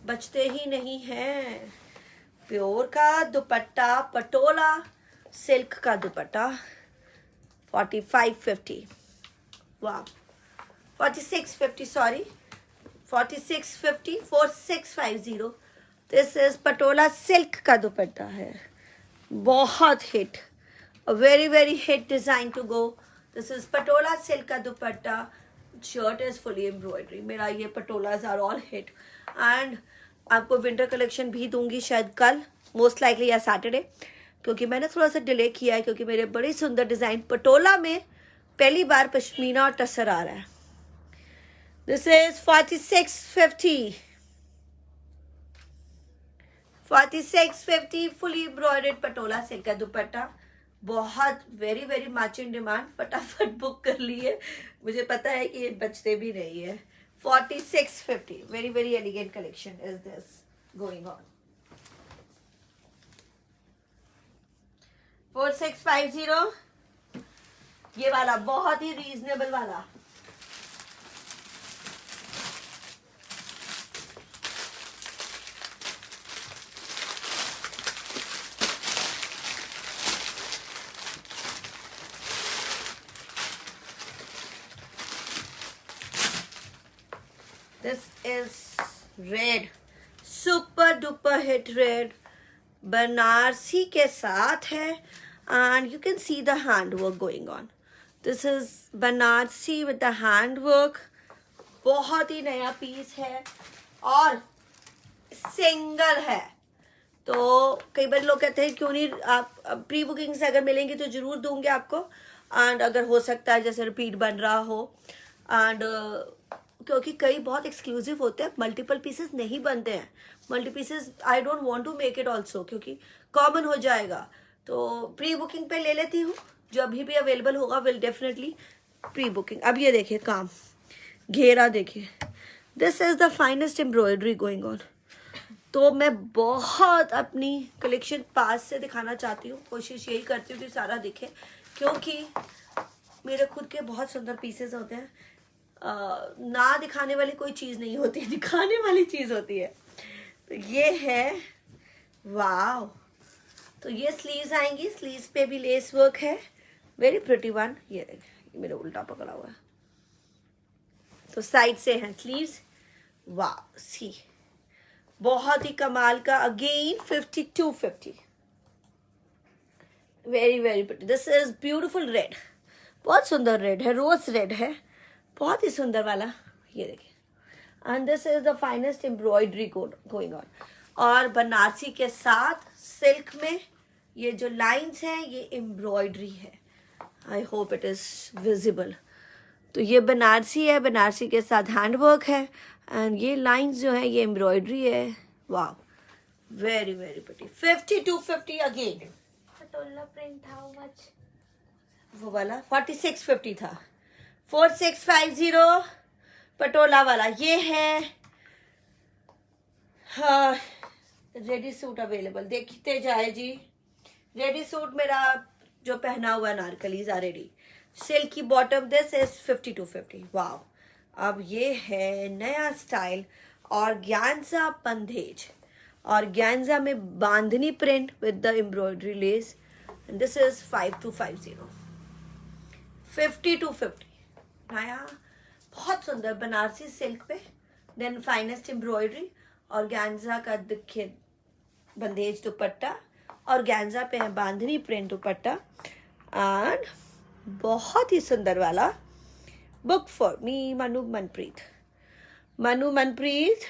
बचते ही नहीं हैं। प्योर का दुपट्टा, पटोला सिल्क का दुपट्टा 4550। वाह, 4650, sorry 4650, 4650। This is Patola silk का दुपट्टा है, बहुत hit, very very hit design to go. This is Patola silk का dupatta, shirt is fully embroidery. मेरा ये Patolas are all hit, and आपको विंटर कलेक्शन भी दूंगी शायद कल, मोस्ट लाइकली या सैटरडे, क्योंकि मैंने थोड़ा सा डिले किया है, क्योंकि मेरे बड़ी सुंदर डिजाइन पटोला में पहली बार पश्मीना और टसर आ रहा है। This is 4650, 4650, fully embroidered Patola silk का दुपट्टा, बहुत very very much in demand. फटाफट बुक कर लिए, मुझे पता है कि ये बचते भी नहीं है। 4650, very very elegant collection is this going on. 4650, ये वाला बहुत ही रीजनेबल वाला। This is red, super duper hit red, Banarasi के साथ है, and you can see the hand work going on. This is Banarasi with the hand work, बहुत ही नया piece है और सिंगल है, तो कई बार लोग कहते हैं क्यों नहीं आप प्री बुकिंग से अगर मिलेंगी तो ज़रूर दूंगे आपको। एंड अगर हो सकता है जैसे रिपीट बन रहा हो एंड क्योंकि कई बहुत एक्सक्लूसिव होते हैं, मल्टीपल पीसेस नहीं बनते हैं। Multi pieces I don't want to make it also क्योंकि कॉमन हो जाएगा। तो प्री बुकिंग पे ले लेती हूँ, जो अभी भी अवेलेबल होगा विल डेफिनेटली प्री बुकिंग। अब ये देखिए काम, घेरा देखिए, this is the finest embroidery going on. तो मैं बहुत अपनी कलेक्शन पास से दिखाना चाहती हूँ, कोशिश यही करती हूँ कि सारा दिखे, क्योंकि मेरे खुद के बहुत सुंदर पीसेस होते हैं। ना दिखाने वाली कोई चीज़ नहीं होती, दिखाने वाली चीज़ होती है। तो ये है, वाव। तो ये स्लीव्स आएंगी, स्लीव्स पे भी लेस वर्क है, वेरी प्रिटी वन। ये मेरा उल्टा पकड़ा हुआ है, तो साइड से हैं स्लीव्स। वाह सी, बहुत ही कमाल का। Again 5250, very very pretty. This is beautiful red, बहुत सुंदर रेड है, रोज रेड है, बहुत ही सुंदर वाला। ये देखिए, and this is the finest embroidery going on. और बनारसी के साथ सिल्क में ये जो लाइंस हैं ये एम्ब्रॉयडरी है। I hope it is visible. तो ये बनारसी है, बनारसी के साथ हैंडवर्क है, एंड ये लाइंस जो है ये एम्ब्रॉयडरी है। वाह, very very pretty. 5250 again. Patola print how much? वो वाला 4650 था। 4650 पटोला वाला ये है। हाँ, रेडी सूट अवेलेबल, देखते जाए जी। रेडी सूट मेरा जो पहना हुआ नारकलीज आ रेडी, सिल्क की बॉटम, दिस इज 5250। वाह, अब ये है नया स्टाइल और ज्ञानजा बंदेज, और ज्ञानजा में bandhani print with the embroidery lace, and this is 5250। 5250 नया, बहुत सुंदर बनारसी सिल्क पे, देन फाइनेस्ट एम्ब्रॉयडरी और ज्ञानजा का दिखे बंदेज दुपट्टा, और ज्ञानजा पे है बांधनी प्रिंट दुपट्टा, एंड बहुत ही सुंदर वाला book for me. Manu Manpreet, Manu Manpreet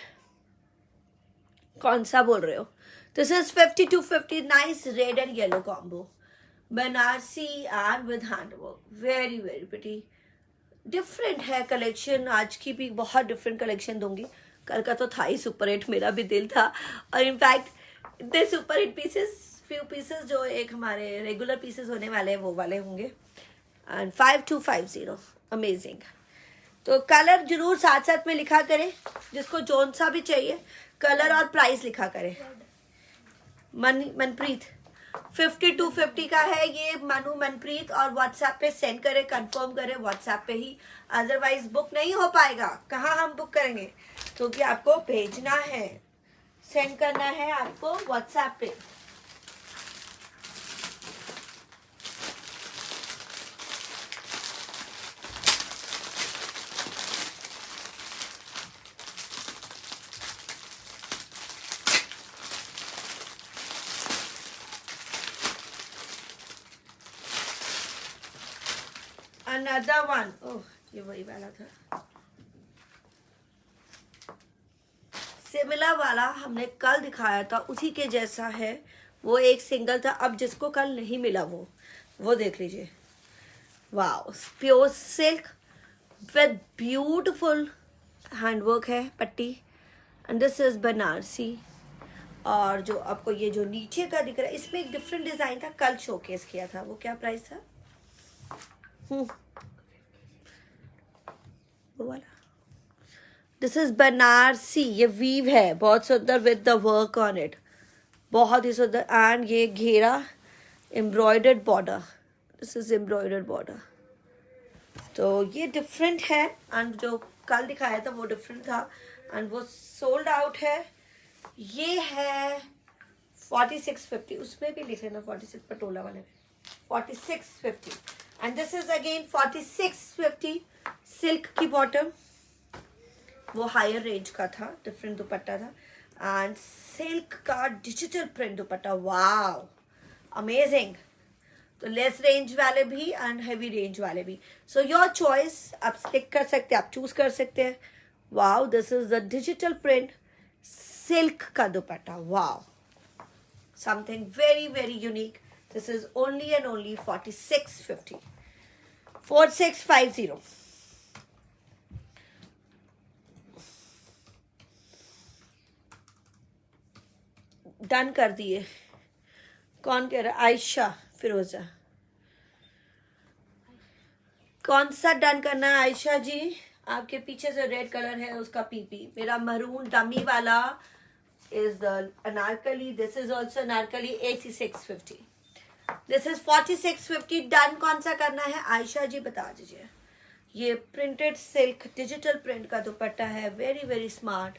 कौन सा बोल रहे हो? This is 5250, nice red and yellow combo, Banarasi and with handwork, very very pretty. Different है कलेक्शन, आज की भी बहुत डिफरेंट कलेक्शन दूंगी। कल का तो था ही सुपर हिट, मेरा भी दिल था। और इनफैक्ट इतने super hit pieces, few pieces जो एक हमारे रेगुलर पीसेस होने वाले हैं वो वाले होंगे। And 5250 amazing. तो कलर जरूर साथ साथ में लिखा करें, जिसको जोन सा भी चाहिए कलर और प्राइस लिखा करें। मनप्रीत 5250 का है ये, मनु मनप्रीत, और व्हाट्सएप पे सेंड करें, कंफर्म करें व्हाट्सएप पे ही, अदरवाइज बुक नहीं हो पाएगा। कहाँ हम बुक करेंगे, क्योंकि आपको भेजना है, सेंड करना है आपको व्हाट्सएप पे। Another one, ओह ये वही वाला था, सिमिलर वाला हमने कल दिखाया था, उसी के जैसा है। वो एक सिंगल था, अब जिसको कल नहीं मिला वो देख लीजिए। वाह, pure silk with beautiful handwork है, पट्टी, एंड दिस इज बनारसी। और जो आपको ये जो नीचे का दिख रहा है, इसमें एक डिफरेंट डिजाइन था, कल शोकेस किया था। वो क्या प्राइस था? वो वाला, दिस इज बनारसी, ये वीव है, बहुत सुंदर with the work on it, बहुत ही सुंदर। एंड ये घेरा embroidered border, this is embroidered border. तो ये डिफरेंट है, एंड जो कल दिखाया था वो डिफरेंट था, एंड वो सोल्ड आउट है। ये है 4650, उसमें भी लिखे ना 46 पटोला वाले में, 4650। And this is again 4650, silk की बॉटम, वो हायर रेंज का था, डिफरेंट दुपट्टा था, एंड सिल्क का digital print dupatta. Wow, amazing. तो लेस रेंज वाले भी एंड हैवी रेंज वाले भी, सो योर चॉइस, आप क्लिक कर सकते हैं, आप चूज कर सकते हैं। Wow, this is the digital print silk का dupatta. Wow, something very very unique. This is only and only 4650. 4650. Done कर दिए. कौन कह रहा है? आयशा फिरोजा. कौन सा डन करना है आयशा जी? आपके पीछे से रेड कलर है उसका पीपी. मेरा मरून डमी वाला is the Anarkali. This is also Anarkali 8650. This is 4650. Done कौन सा करना है आयशा जी बता दीजिए. ये प्रिंटेड सिल्क डिजिटल प्रिंट का दुपट्टा है. Very very smart.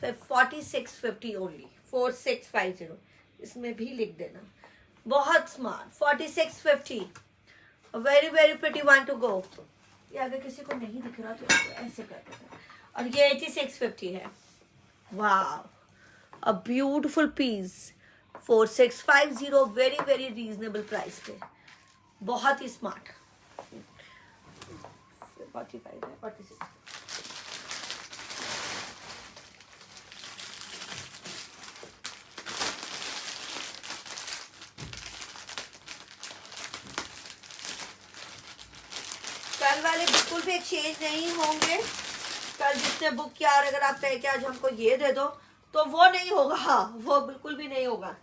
4650 ओनली. 4650. इसमें भी लिख देना. बहुत smart. 4650. Very very pretty one to go. ये अगर किसी को नहीं दिख रहा तो ऐसे कर देना. और ये 8650 है. वाह, a beautiful piece. 4650. Very very reasonable price पे. बहुत ही स्मार्ट. 45 है. 46. कल वाले बिल्कुल भी एक्सचेंज नहीं होंगे. कल जिसने बुक किया और अगर आप कहे कि आज हमको ये दे दो तो वो नहीं होगा. हाँ, वो बिल्कुल भी नहीं होगा.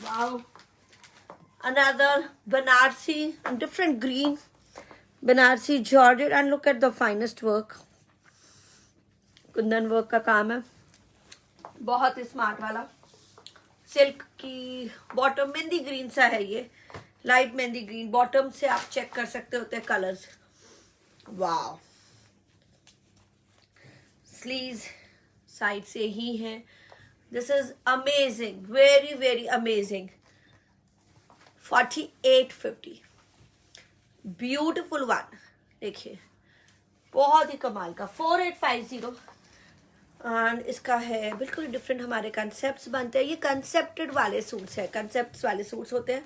Wow, another Banarsi, different green Banarsi Georgette, and look at the finest work. Kundan work का काम है. बहुत ही स्मार्ट वाला. सिल्क की बॉटम मेहंदी ग्रीन सा है. ये लाइट मेहंदी ग्रीन. बॉटम से आप चेक कर सकते होते हैं कलर्स. वाव. स्लीव्स साइड से ही है. This is amazing. Very very amazing. 4850. Beautiful one. देखिए बहुत ही कमाल का. 4850. एंड इसका है बिल्कुल डिफरेंट. हमारे कंसेप्ट्स बनते हैं. ये कंसेप्टेड वाले सूट्स हैं. कंसेप्ट्स वाले सूट्स होते हैं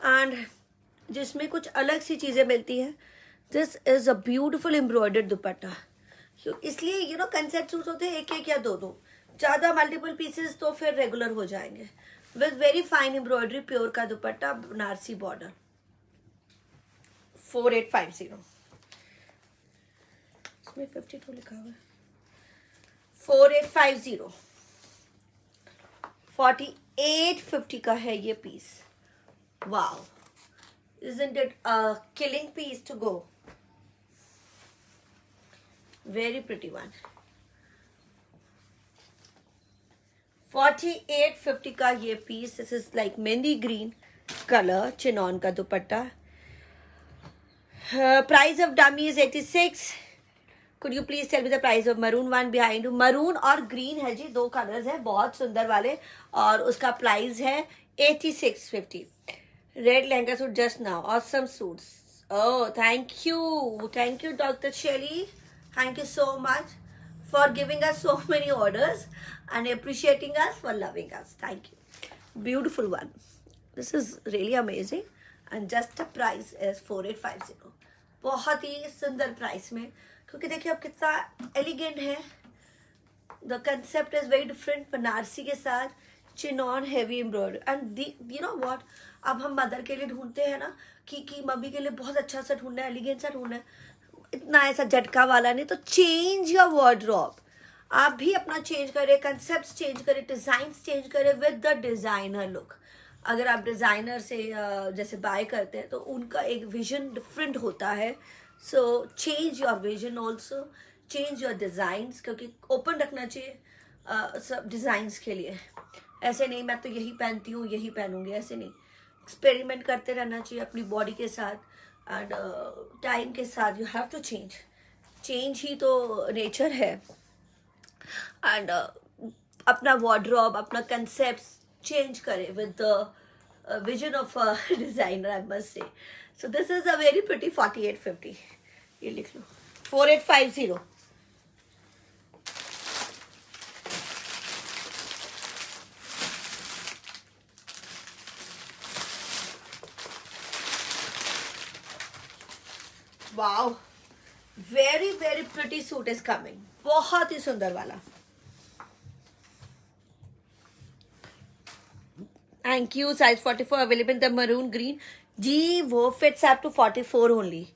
एंड जिसमें कुछ अलग सी चीज़ें मिलती हैं. This is a beautiful embroidered दुपट्टा. इसलिए यू नो कंसेप्ट सूट होते हैं एक एक या दो दो. ज़्यादा मल्टीपल पीसेस तो फिर रेगुलर हो जाएंगे. With very fine embroidery pure का दुपट्टा. बनारसी बॉर्डर. 4850. इसमें 52 लिखा हुआ है. 4850. 4850 का है ये piece. Wow, isn't it a killing piece to go? Very pretty one. 4850 का ये piece. This is like mehndi green colour. Chinon का dupatta. Price of dummy is 86. Could you please tell me the price of maroon one behind you? Maroon और green है जी. दो colours हैं बहुत सुंदर वाले. और उसका प्राइस है 8650. Red lehenga suit just now. Awesome suits. Oh thank you doctor Shelly. Thank you so much for giving us so many orders and appreciating us, for loving us. Thank you. Beautiful one. This is really amazing and just the price is 4850. बहुत ही सुंदर price में. क्योंकि देखिए अब कितना elegant है. The concept is very different. Banarasi के साथ chinon heavy embroidery and you know what. अब हम मदर के लिए ढूंढते हैं ना कि मम्मी के लिए बहुत अच्छा सा ढूंढना है, एलिगेंट सा ढूंढना है. इतना ऐसा झटका वाला नहीं. तो चेंज योर वार्डरोब. आप भी अपना चेंज करें. कंसेप्ट चेंज करें. डिजाइन चेंज करें विद द डिजाइनर लुक. अगर आप डिजाइनर से जैसे बाय करते हैं तो उनका एक विजन डिफरेंट होता है. So change your vision also. Change your designs. क्योंकि ओपन रखना चाहिए सब डिजाइंस के लिए. ऐसे नहीं मैं तो यही पहनती हूँ यही पहनूंगी, ऐसे नहीं. एक्सपेरिमेंट करते रहना चाहिए अपनी बॉडी के साथ एंड टाइम के साथ. You have to change. Change ही तो नेचर है. एंड अपना वार्डरोब अपना कंसेप्ट चेंज करें with the vision of a designer I must say. So this is a very pretty 4850. ये लिख लो 4850. Wow, very very pretty suit is coming, बहुत ही सुंदर वाला। Thank you. Size 44 available the maroon green. जी वो फिट्स अप टू 44 ओनली,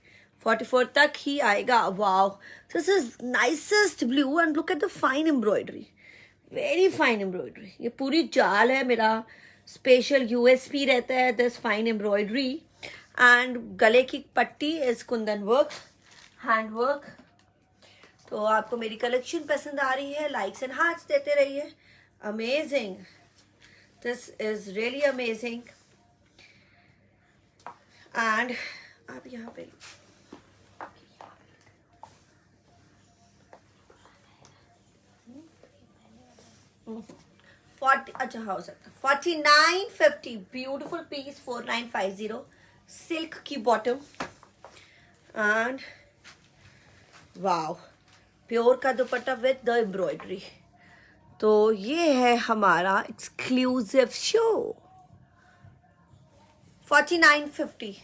44 तक ही आएगा। Wow, this is nicest blue and look at the fine embroidery, very fine embroidery. ये पूरी जाल है, मेरा स्पेशल यूएसपी रहता है दिस फाइन एम्ब्रॉयडरी। एंड गले की पट्टी is Kundan work, hand work. तो आपको मेरी कलेक्शन पसंद आ रही है, लाइक्स एंड हार्ट्स देते रहिए। Amazing, this is really amazing. And आप यहाँ पे 40, अच्छा हाँ हो सकता, 4950 ब्यूटिफुल पीस, 4950 सिल्क की बॉटम। एंड वाओ, प्योर का दुपट्टा विद द एम्ब्रॉयडरी। तो ये है हमारा exclusive show, 4950,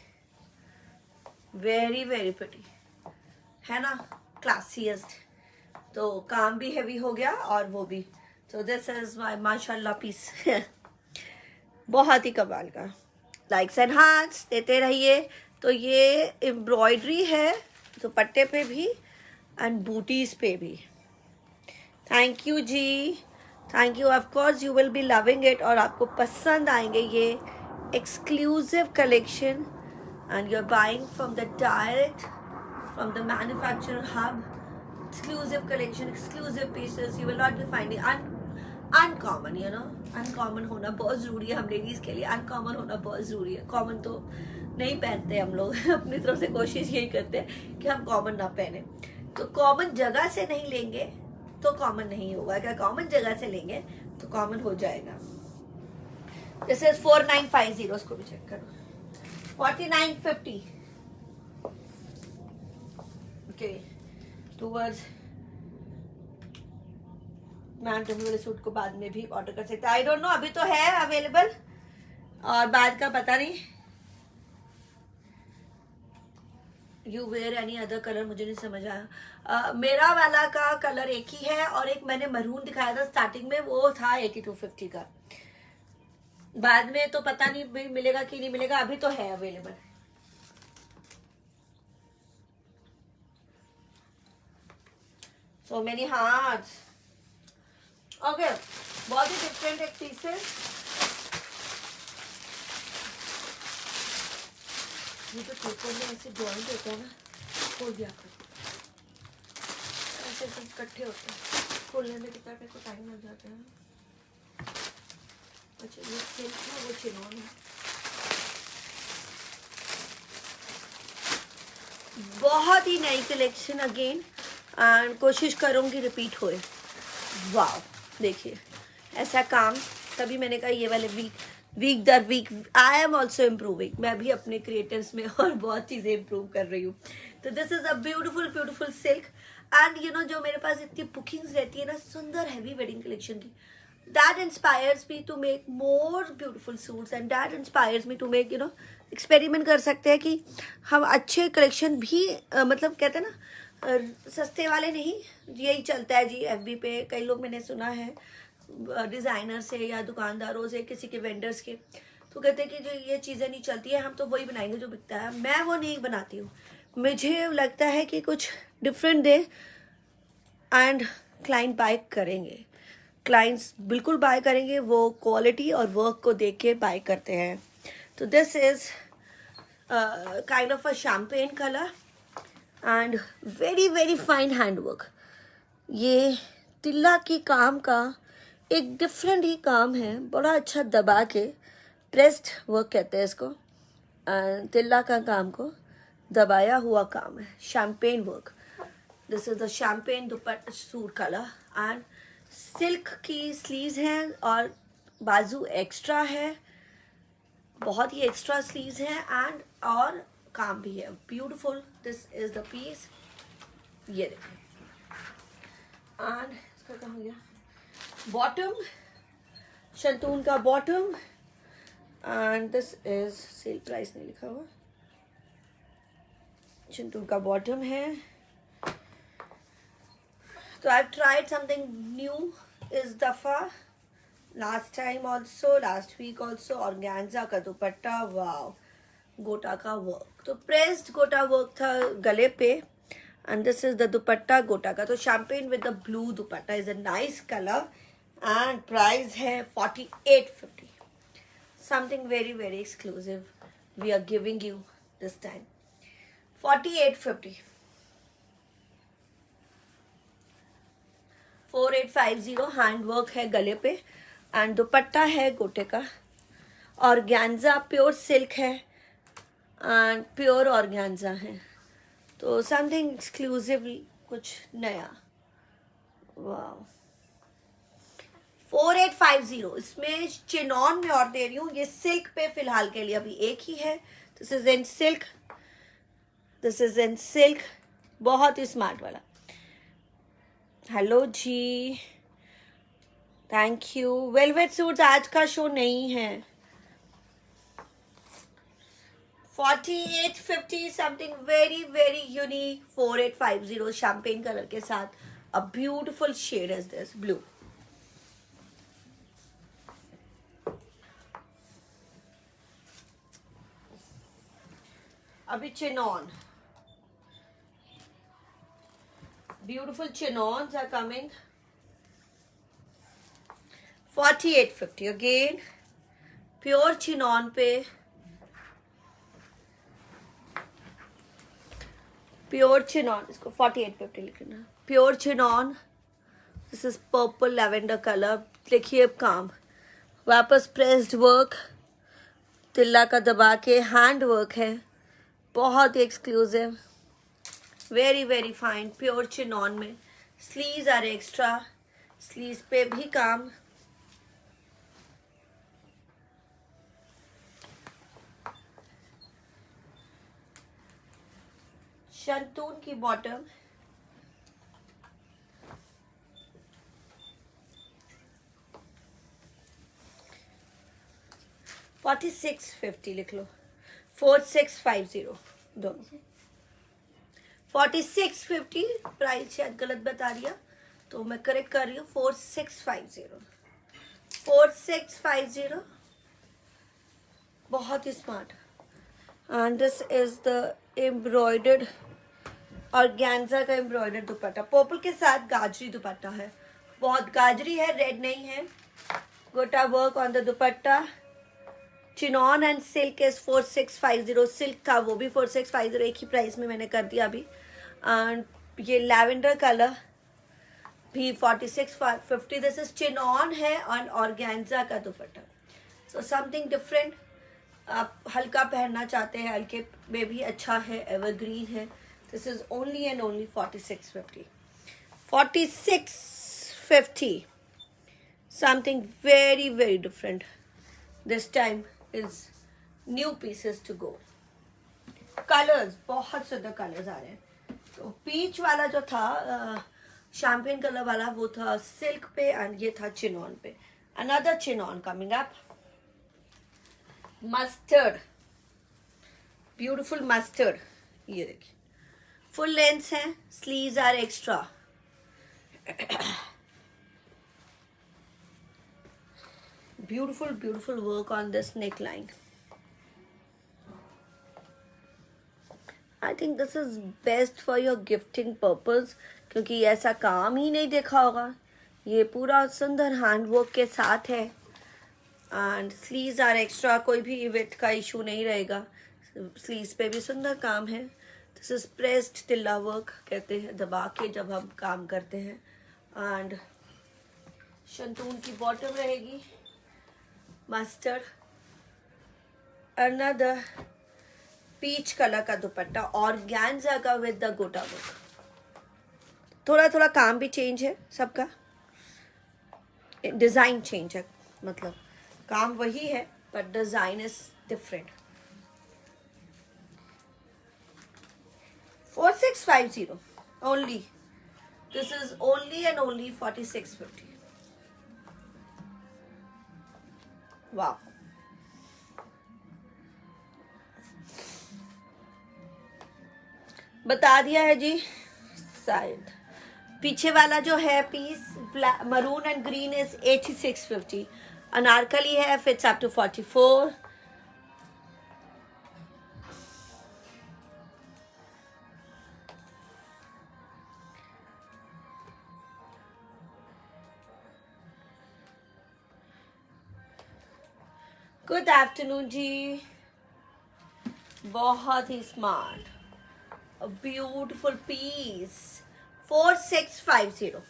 very very pretty है ना, क्लासीएस्ट। तो काम भी हैवी हो गया और वो भी। तो दिस इज माय माशाल्लाह पीस बहुत ही कमाल का। लाइक्स एंड हार्ट्स देते रहिए। तो ये एम्ब्रॉयडरी है दुपट्टे पे भी एंड बूटीज पे भी। थैंक यू जी, thank you. Of course you will be loving it, और आपको पसंद आएंगे ये exclusive collection. And you are buying from the direct from the manufacturer hub, exclusive collection, exclusive pieces you will not be finding uncommon, you know, uncommon होना बहुत ज़रूरी है हम लेडीज़ के लिए। uncommon होना बहुत ज़रूरी है। common तो नहीं पहनते हम लोग अपनी तरफ से कोशिश यही करते हैं कि हम common ना पहने। तो common जगह से नहीं लेंगे तो common नहीं होगा, अगर common जगह से लेंगे तो common हो जाएगा। This is 4950, उसको भी चेक करो, 4950। okay, टूवर्ड्स मैम तुम मेरे सूट को बाद में भी ऑर्डर कर सकते, आई डोंट नो, अभी तो है अवेलेबल और बाद का पता नहीं। You wear any other colour, मुझे नहीं समझ आया। मेरा वाला का कलर एक ही है और एक मैंने मरून दिखाया था स्टार्टिंग में, वो था 8250 का। बाद में तो पता नहीं भी मिलेगा कि नहीं मिलेगा, अभी तो है available. So many hearts. Okay, बहुत ही डिफरेंट एक पीसेस। ये तो पेपर में ऐसे जॉइंट होता है ना, खोल दिया कर, ऐसे इकट्ठे होते हैं, खोलने में कितना मेरे को टाइम लग जाता है। अच्छा ये सिल्क ना, वो चिनोन है। बहुत ही नई कलेक्शन अगेन, एंड कोशिश करूँगी रिपीट होए। वाह देखिए ऐसा काम, तभी मैंने कहा ये वाले वीक दर week I am also improving. मैं भी अपने क्रिएटर्स में और बहुत चीज़ें इम्प्रूव कर रही हूँ। तो this is a beautiful beautiful silk. And you know जो मेरे पास इतनी बुकिंग्स रहती है ना सुंदर हैवी वेडिंग कलेक्शन की, that inspires me to make more beautiful suits and that inspires me to make you know experiment कर सकते हैं कि हम अच्छे कलेक्शन भी मतलब कहते हैं ना सस्ते वाले नहीं, यही चलता है जी एफबी पे। कई लोग मैंने सुना है डिज़ाइनर से या दुकानदारों से, किसी के वेंडर्स के, तो कहते हैं कि जो ये चीज़ें नहीं चलती है, हम तो वही बनाएंगे जो बिकता है। मैं वो नहीं बनाती हूँ, मुझे लगता है कि कुछ डिफरेंट दे एंड क्लाइंट बाय करेंगे, क्लाइंट्स बिल्कुल बाय करेंगे, वो क्वालिटी और वर्क को देख के बाय करते हैं। तो this is kind of a champagne colour and very very fine handwork. ये तिल्ला की काम का एक डिफरेंट ही काम है, बड़ा अच्छा दबा के प्रेस्ड वर्क कहते हैं इसको, तिल्ला का काम को दबाया हुआ काम है, champagne work. This is the champagne dupatta suit colour and silk की स्लीव्स हैं और बाजू एक्स्ट्रा है, बहुत ही एक्स्ट्रा स्लीव्स हैं एंड और काम भी है beautiful. This is the piece, ये देखिए। एंड इसका कहाँ हो गया बॉटम, शंतून का bottom and this is sale price नहीं लिखा हुआ, चिंटू का बॉटम है. तो आई ट्राइड समथिंग न्यू इस दफा. लास्ट वीक ऑल्सो ऑर्गेन्जा का दुपट्टा. वाओ, गोटा का वर्क. तो प्रेस्ड गोटा वर्क था गले पे. And this is the dupatta gota का. तो champagne with the blue dupatta is a nice colour. And price है 4850. Something very very exclusive we are giving you this time. 4850. 4850 handwork है गले पे. एंड दुपट्टा है गोटे का. ऑर्गेन्जा प्योर सिल्क है एंड प्योर ऑर्गेन्जा है. तो समथिंग एक्सक्लूसिवली कुछ नया. वाह. 4850. इसमें चिनॉन में और दे रही हूँ. ये सिल्क पे फिलहाल के लिए अभी एक ही है. This is in silk. This is in silk. बहुत ही स्मार्ट वाला. हेलो जी, थैंक यू. वेलवेट सूट्स आज का शो नहीं है. 4850. Something very very unique. 4850 champagne colour के साथ. A beautiful shade is this blue. अभी chinon. Beautiful chinos are coming. 4850 again. Pure chinon पे. Pure chinon. इसको 4850 लिखना. Pure chinon. This is purple lavender color. देखिए काम. वापस pressed work. तिल्ला का दबा के हैंड वर्क है. बहुत ही exclusive. Very very fine. Pure chinon में. Sleeves are extra. स्लीव्स पे भी काम. शंतून की बॉटम. $4650 लिख लो. 4650 दोनों. 4650 प्राइस शायद गलत बता दिया तो मैं करेक्ट कर रही हूँ. 4650. 4650. बहुत ही smart. And this is the embroidered organza का एम्ब्रॉयडर्ड दुपट्टा. पर्पल के साथ गाजरी दुपट्टा है. बहुत गाजरी है, रेड नहीं है. गोटा work on the dupatta. Chinon and silk is 4650. Silk था वो भी 4650. एक ही प्राइस में मैंने कर दिया अभी. एंड ये लैवेंडर कलर भी 4650. दिस इज चिनॉन है और ऑर्गेन्जा का दुपट्टा. So something different. आप हल्का पहनना चाहते हैं, हल्के में भी अच्छा है. एवरग्रीन है. This is only and only 4650. 4650. Something very very different. This time is new pieces to go. Colours बहुत सुंदर कलर्स आ रहे हैं. तो पीच वाला जो था शैम्पेन कलर वाला वो था सिल्क पे एंड ये था चिनॉन पे. Another chinon coming up. Mustard. Beautiful mustard. ये देखिए फुल लेंथ है. Sleeves are extra. Beautiful beautiful work on this neck line. I think this is best for your gifting purpose क्योंकि ऐसा काम ही नहीं देखा होगा. ये पूरा सुंदर हैंडवर्क के साथ है. And sleeves are extra. कोई भी विड्थ का इशू नहीं रहेगा. स्लीव्स पे भी सुंदर काम है. दिस इज प्रेस्ड तिल्ला वर्क कहते हैं दबा के जब हम काम करते हैं. एंड शंतून की बॉटम रहेगी. मस्टर्ड. अनदर पीच कलर का दुपट्टा ऑर्गेन्जा का विद द गोटा वर्क. थोड़ा थोड़ा काम भी चेंज है सबका. डिजाइन चेंज है. मतलब काम वही है but design is different. 4650 only. This is only and only 4650. Wow. बता दिया है जी शायद। पीछे वाला जो है piece maroon and green is 8650। Anarkali है, fits up to 44। Good afternoon ji. बहुत ही स्मार्ट, ब्यूटिफुल पीस 4650।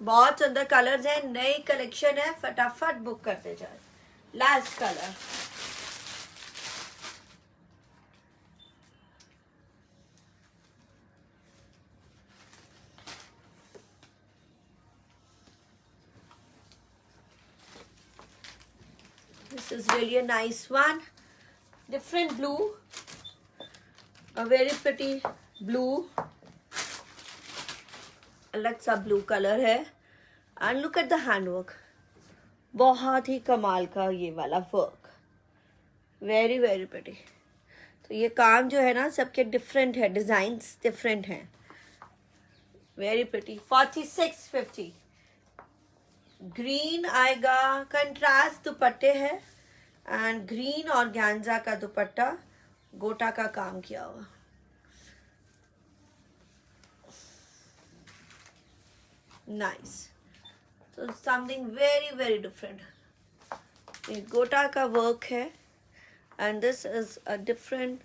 बहुत सुंदर कलर्स है, नई कलेक्शन है, फटाफट बुक करते जाए। Last colour this is really a nice one, different blue, a very pretty blue, अलग सा ब्लू कलर है। And look at the handwork, बहुत ही कमाल का ये वाला वर्क, वेरी वेरी प्रिटी। तो ये काम जो है ना सबके डिफरेंट है, डिजाइन्स डिफरेंट हैं, वेरी प्रिटी। 4650। ग्रीन आएगा, कंट्रास्ट दुपट्टे है एंड ग्रीन ऑर्गेन्जा का दुपट्टा, गोटा का काम किया हुआ। नाइस, तो समथिंग वेरी वेरी डिफरेंट। ये गोटा का वर्क है and this is a different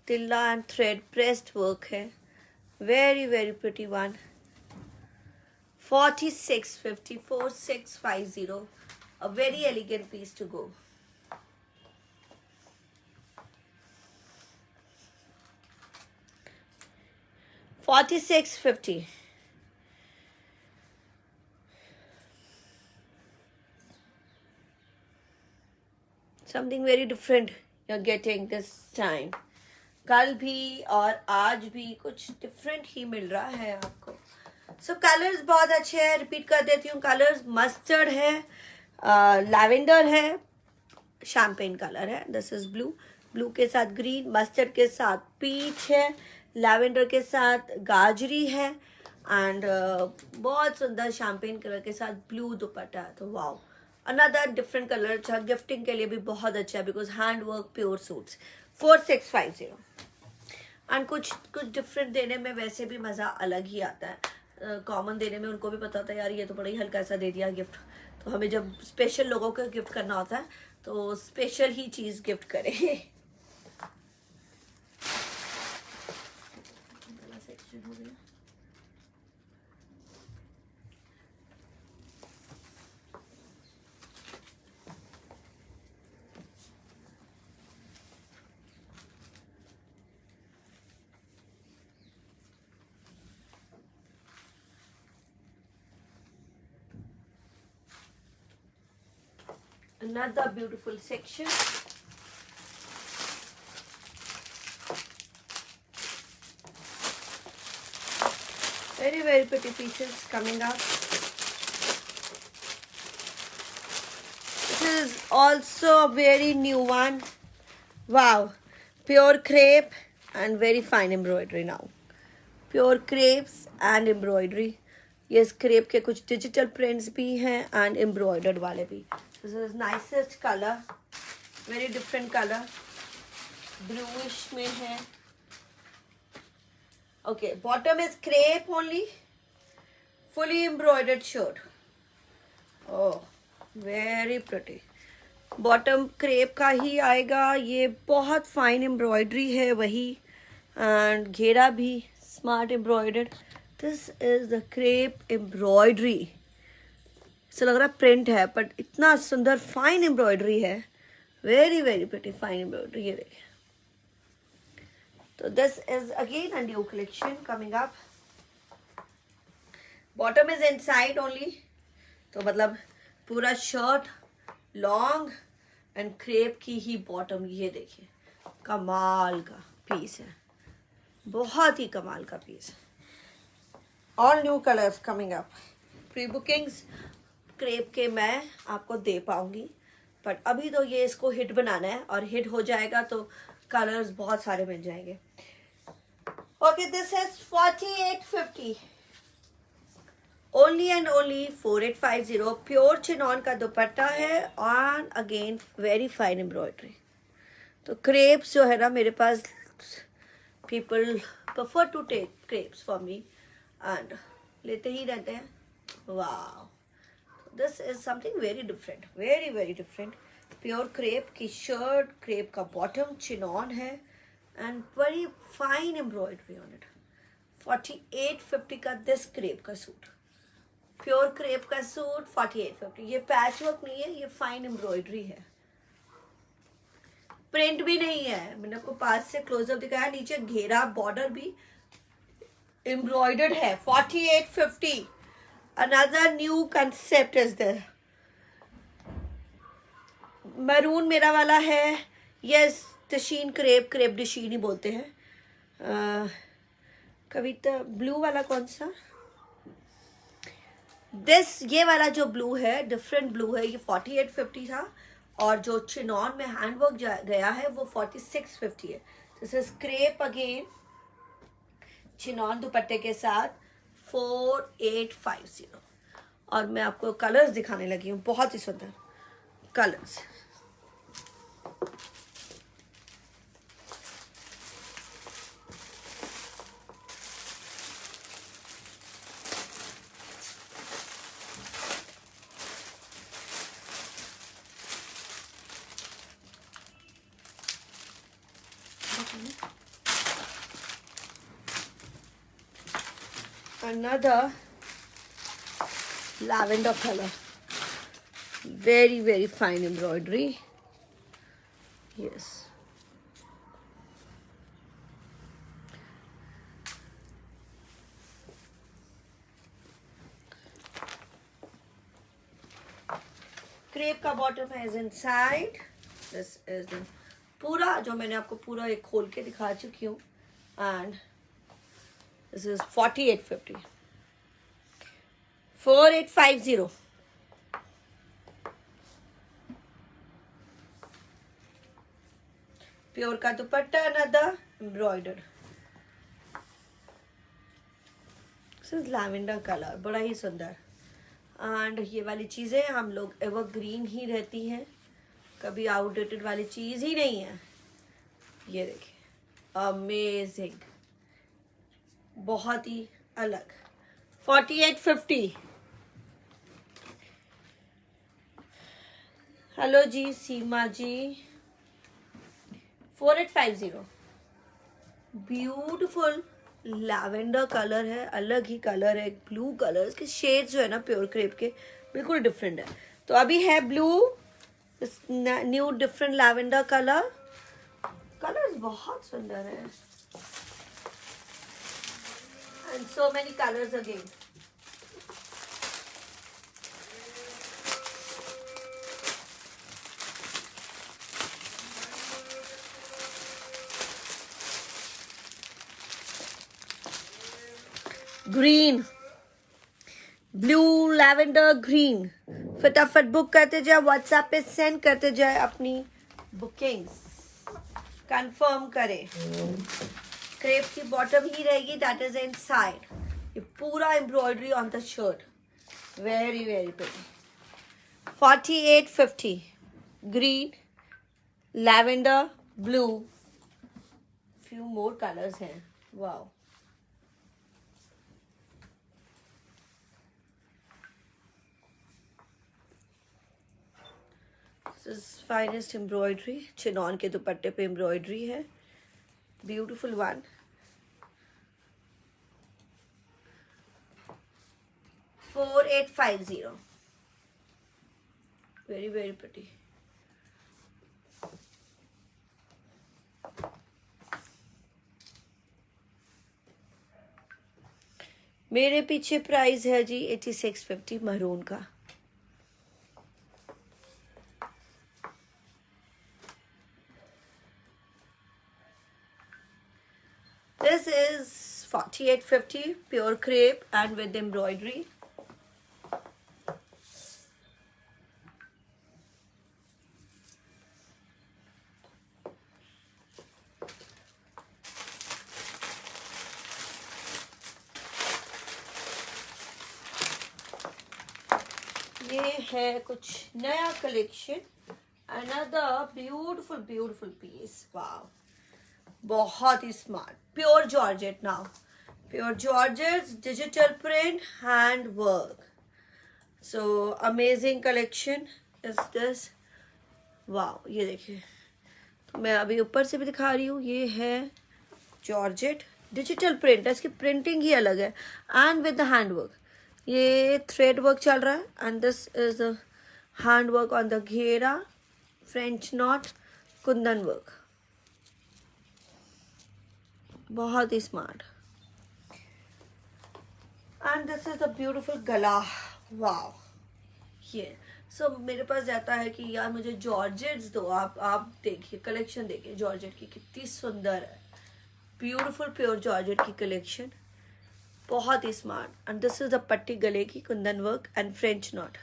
tilla and thread pressed work है, very very pretty one. 4650, 4650, a very elegant piece to go. $46.50. Something very different you're getting this time. कल भी और आज भी कुछ डिफरेंट ही मिल रहा है आपको। सो कलर्स बहुत अच्छे हैं, रिपीट कर देती हूँ। कलर्स मस्टर्ड है, लैवेंडर है, शैम्पेन कलर है, दिस इज ब्लू, ब्लू के साथ ग्रीन, मस्टर्ड के साथ पीच है, लैवेंडर के साथ गाजरी है एंड बहुत सुंदर शैम्पेन कलर के साथ ब्लू दुपट्टा है। तो वाओ, अनदर डिफरेंट कलर। अच्छा, गिफ्टिंग के लिए भी बहुत अच्छा है because hand work pure suits. 4650 and कुछ डिफरेंट देने में वैसे भी मज़ा अलग ही आता है। कॉमन देने में उनको भी पता होता है यार ये तो बड़ा ही हल्का सा दे दिया गिफ्ट, तो हमें जब स्पेशल लोगों को गिफ्ट करना होता है तो स्पेशल ही चीज़ गिफ्ट करें। सेक्शन हो गया। Another beautiful section. Very very pretty pieces coming up. This is also a very new one. Wow, pure crepe and very fine embroidery now. Pure crepes and embroidery. Yes, crepe के कुछ digital prints भी हैं and embroidered वाले भी. This is nicest color, very different color, bluish में है. Okay, bottom is crepe only, fully embroidered shirt. Oh, very pretty. Bottom crepe का ही आएगा, ये बहुत fine embroidery है वही, and घेरा भी smart embroidered. This is the crepe embroidery. ऐसा लग रहा है प्रिंट है बट इतना सुंदर फाइन एम्ब्रॉयडरी है, very very pretty fine embroidery. ये देखिए, तो this is again a new collection coming up. Bottom is inside only, तो मतलब पूरा शर्ट लॉन्ग एंड क्रेप की ही बॉटम। ये देखिए, कमाल का पीस है, बहुत ही कमाल का piece. All new colours coming up. Pre bookings crepe के मैं आपको दे पाऊंगी, बट अभी तो ये इसको हिट बनाना है और हिट हो जाएगा तो कलर्स बहुत सारे मिल जाएंगे। Okay, this is 4850. Only and only 4850. Pure chinon का दुपट्टा है और again very fine embroidery. तो crepes जो है ना मेरे पास, people prefer to take crepes for me and लेते ही रहते हैं. Wow. This is something very different, very very different. Pure crepe की shirt, crepe का bottom chinon है and very fine embroidery on it. 4850 का this crepe का suit, pure crepe का suit 4850. ये पैच वर्क नहीं है, ये फाइन एम्ब्रॉयडरी है, प्रिंट भी नहीं है. मैंने आपको पास से क्लोजअप दिखाया, नीचे घेरा बॉर्डर भी एम्ब्रॉयडर्ड है. 4850. Another new concept is there. Maroon मेरा वाला है. Yes, de chine crepe, crepe de chine ही बोलते हैं. कविता ब्लू वाला कौन सा, ये वाला जो ब्लू है, डिफरेंट ब्लू है, ये 4850 था. और जो चिनॉन में हैंडवर्क गया है वो 4650 है. This is crepe again, chinon दुपट्टे के साथ 4850. और मैं आपको कलर्स दिखाने लगी हूँ, बहुत ही सुंदर colours. Another lavender color, very very fine embroidery. Yes, crepe का bottom is inside. This is the पूरा जो मैंने आपको पूरा एक खोल के दिखा चुकी हूँ. And this is 4850. 4850. प्योर का दुपट्टा, another embroidered. This is lavender color, बड़ा ही सुंदर. एंड ये वाली चीज़ें हम लोग एवरग्रीन ही रहती हैं, कभी आउटडेटेड वाली चीज़ ही नहीं है. ये देखिए, अमेजिंग, बहुत ही अलग. 4850. हेलो जी सीमा जी. 4850. ब्यूटिफुल लैवेंडर कलर है, अलग ही कलर है. ब्लू कलर, इसके शेड्स जो है ना प्योर क्रेप के बिल्कुल डिफरेंट है. तो अभी है blue, new different lavender colour. Colours बहुत सुंदर है. And so many colors again. Green, blue, lavender, green. फटाफट बुक करते जाए, व्हाट्सएप पे सेंड करते जाए अपनी बुकिंग्स, कंफर्म करें. क्रेप की बॉटम ही रहेगी, दैट इज इनसाइड. ये पूरा embroidery on the shirt, very very pretty. 4850. Green, lavender, blue, few more colours हैं. Wow. This is finest embroidery. Chinon के दुपट्टे पे एम्ब्रॉयडरी है, beautiful one. 4850. Very very pretty. मेरे पीछे प्राइस है जी 8650 मरून का. This is 4850 pure crepe and with embroidery. ये है कुछ नया collection, another beautiful piece. Wow, बहुत ही smart, pure georgette now, pure georgette, digital print, hand work, so amazing collection is this. Wow, ये देखिए, तो मैं अभी ऊपर से भी दिखा रही हूँ। ये है जॉर्जेट, डिजिटल प्रिंट है, इसकी प्रिंटिंग ही अलग है, and with the hand work. ये थ्रेड वर्क चल रहा है, and this is the hand work on the ghera, French knot, kundan work, बहुत ही smart. And this is the beautiful gala. Wow, ये मेरे पास जाता है कि यार मुझे जॉर्जेट्स दो, आप देखिए कलेक्शन देखिए जॉर्जेट की कितनी सुंदर है, ब्यूटीफुल प्योर जॉर्जेट की कलेक्शन, बहुत ही smart. And this is the पट्टी गले की, kundan work and French knot.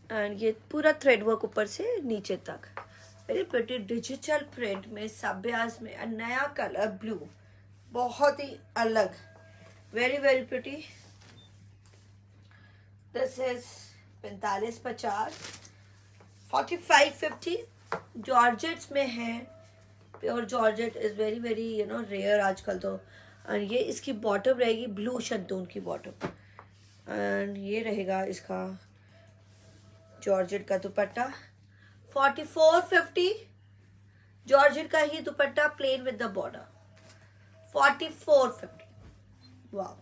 And ये पूरा थ्रेड वर्क ऊपर से नीचे तक, वेरी प्रिटी डिजिटल प्रिंट में, सब्याज में, नया कलर ब्लू, बहुत ही अलग, very pretty. This is 45-50, 45-50 georgettes में है। Pure georgette is very rare आजकल तो। और ये इसकी बॉटम रहेगी ब्लू शंतून की बॉटम, एंड ये रहेगा इसका जॉर्जेट का दुपट्टा। 44-50 जॉर्जेट का ही dupatta, plain with the border, 44-50। वाह,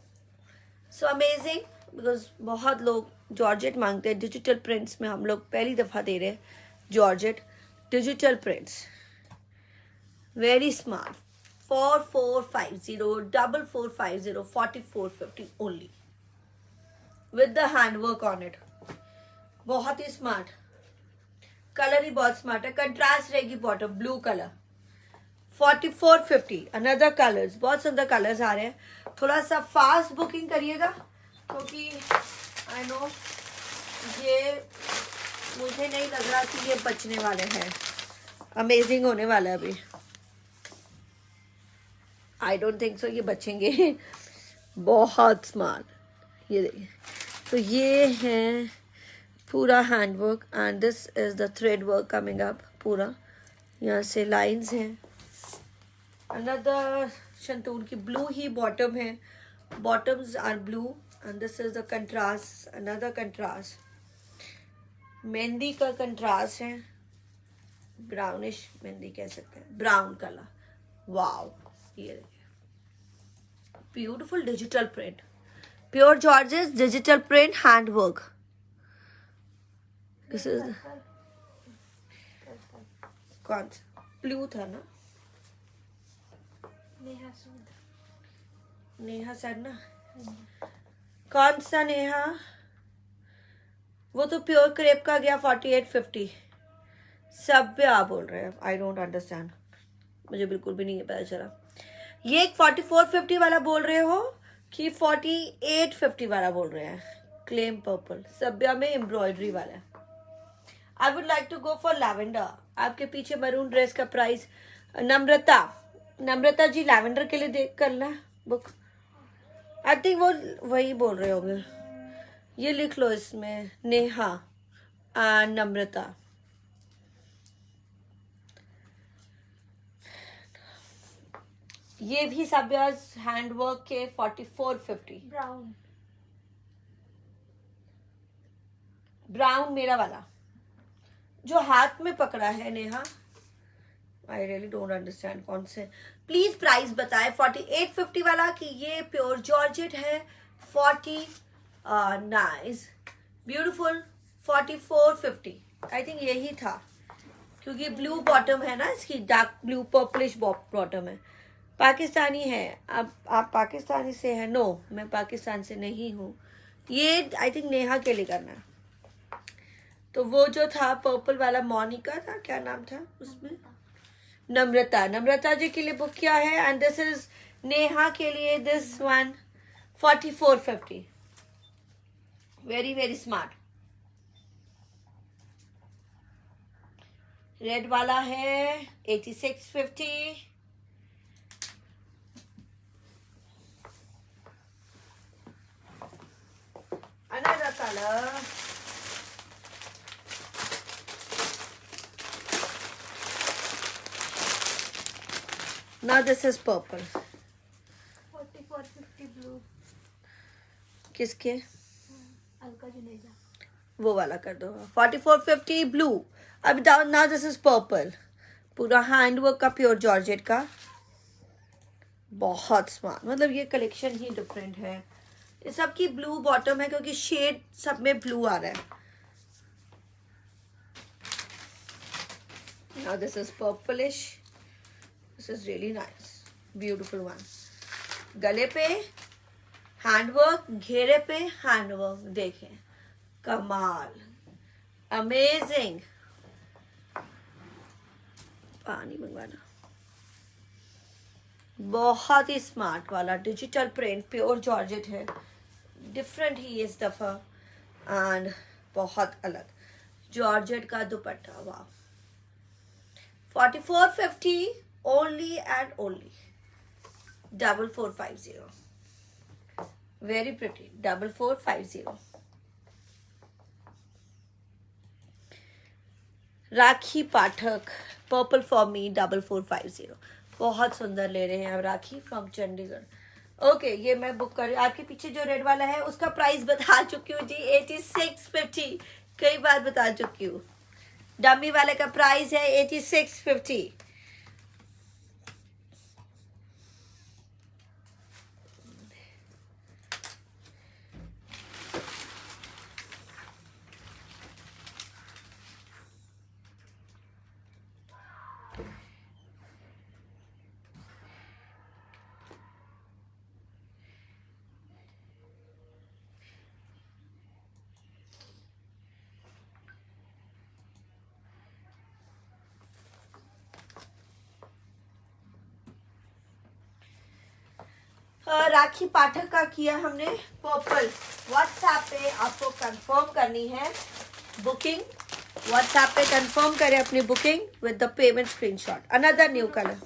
सो अमेजिंग, बिकॉज बहुत लोग जॉर्जेट मांगते हैं। डिजिटल प्रिंट्स में हम लोग पहली दफ़ा दे रहे हैं georgette digital prints, very smart. 4450, 4450, 4450 only, with the hand work on it, बहुत ही स्मार्ट। कलर ही बहुत स्मार्ट है, कंट्रास्ट रहेगी bottom, blue colour. 4450, another colours, बहुत सुंदर कलर्स आ रहे हैं। थोड़ा सा फास्ट बुकिंग करिएगा, क्योंकि आई नो ये मुझे नहीं लग रहा कि ये बचने वाले हैं। अमेजिंग होने वाला है अभी, आई डोंट थिंक सो ये बचेंगे। बहुत स्मार्ट, ये देखिए, तो ये है पूरा hand work, and this is the thread work coming up, पूरा यहाँ से लाइंस हैं। अनदर शंतून की ब्लू ही बॉटम है, bottoms are blue, and this is the contrast, another contrast, mehndi का कंट्रास्ट है, ब्राउनिश मेहंदी कह सकते हैं, ब्राउन कलर। वाव, ये beautiful digital print, pure georgette digital print, hand work. This is कौन सा ब्लू था ना, नेहा सर ना, कौन सा नेहा, वो तो प्योर क्रेप का गया 48-50। सब पे आप बोल रहे हैं, आई डोंट अंडरस्टैंड, मुझे बिल्कुल भी नहीं पता चला। ये 44-50 वाला बोल रहे हो कि 48-50 वाला बोल रहे हैं? क्लेम पर्पल सब्या में एम्ब्रॉयडरी वाला है। I would like to go for lavender. आपके पीछे मरून ड्रेस का प्राइस, नम्रता जी लैवेंडर के लिए देख करना बुक, आई थिंक वो वही बोल रहे होंगे। ये लिख लो इसमें, नेहा नम्रता। ये भी सब्याज हैंडवर्क के 44-50। ब्राउन मेरा वाला जो हाथ में पकड़ा है Neha, I really don't understand कौन से। प्लीज प्राइस बताए 48-50 वाला कि ये प्योर जॉर्जेट है। 40 नाइस ब्यूटीफुल 44-50, आई थिंक यही था, क्योंकि ब्लू बॉटम है ना इसकी, डार्क ब्लू पर्पलिश बॉटम है, पाकिस्तानी है। अब आप पाकिस्तानी से हैं? नो, मैं पाकिस्तान से नहीं हूँ। ये आई थिंक नेहा के लिए करना है। तो वो जो था पर्पल वाला, मोनिका था, क्या नाम था उसमें, नम्रता जी के लिए बुक किया है। एंड दिस इज नेहा के लिए, this one 44-50, very very smart. Red वाला है 86-50, color. Now this is purple. 4450 blue. किसके? अलका जुनेजा. वो वाला कर दो. 4450 blue. अब now this is purple. पूरा हैंडवर्क का प्योर जॉर्जेट का. बहुत स्मार्ट. मतलब ये कलेक्शन ही डिफरेंट है. ये सबकी ब्लू बॉटम है क्योंकि शेड सब में ब्लू आ रहा है. Now this is purplish. This is really nice. Beautiful one. गले पे हैंडवर्क, घेरे पे हैंडवर्क. देखें, कमाल, अमेजिंग. पानी मंगवाना. बहुत ही स्मार्ट वाला डिजिटल प्रिंट प्योर जॉर्जेट है. डिफरेंट ही इस दफा एंड बहुत अलग. जॉर्जेट का दुपट्टा. वाह. 4450 only and only. 4450. Very pretty. 4450. Rakhi Pathak, purple for मी 4450. बहुत सुंदर ले रहे हैं अब राखी फ्रॉम चंडीगढ़. ओके, ये मैं बुक कर. आपके पीछे जो रेड वाला है उसका प्राइस बता चुकी हूँ जी. 8650. कई बार बता चुकी हूँ. डमी वाले का प्राइस है 8650. राखी पाठक का किया हमने पर्पल. व्हाट्सएप पे आपको कंफर्म करनी है बुकिंग. व्हाट्सएप पे कंफर्म करें अपनी booking with the payment screenshot. Another new colour.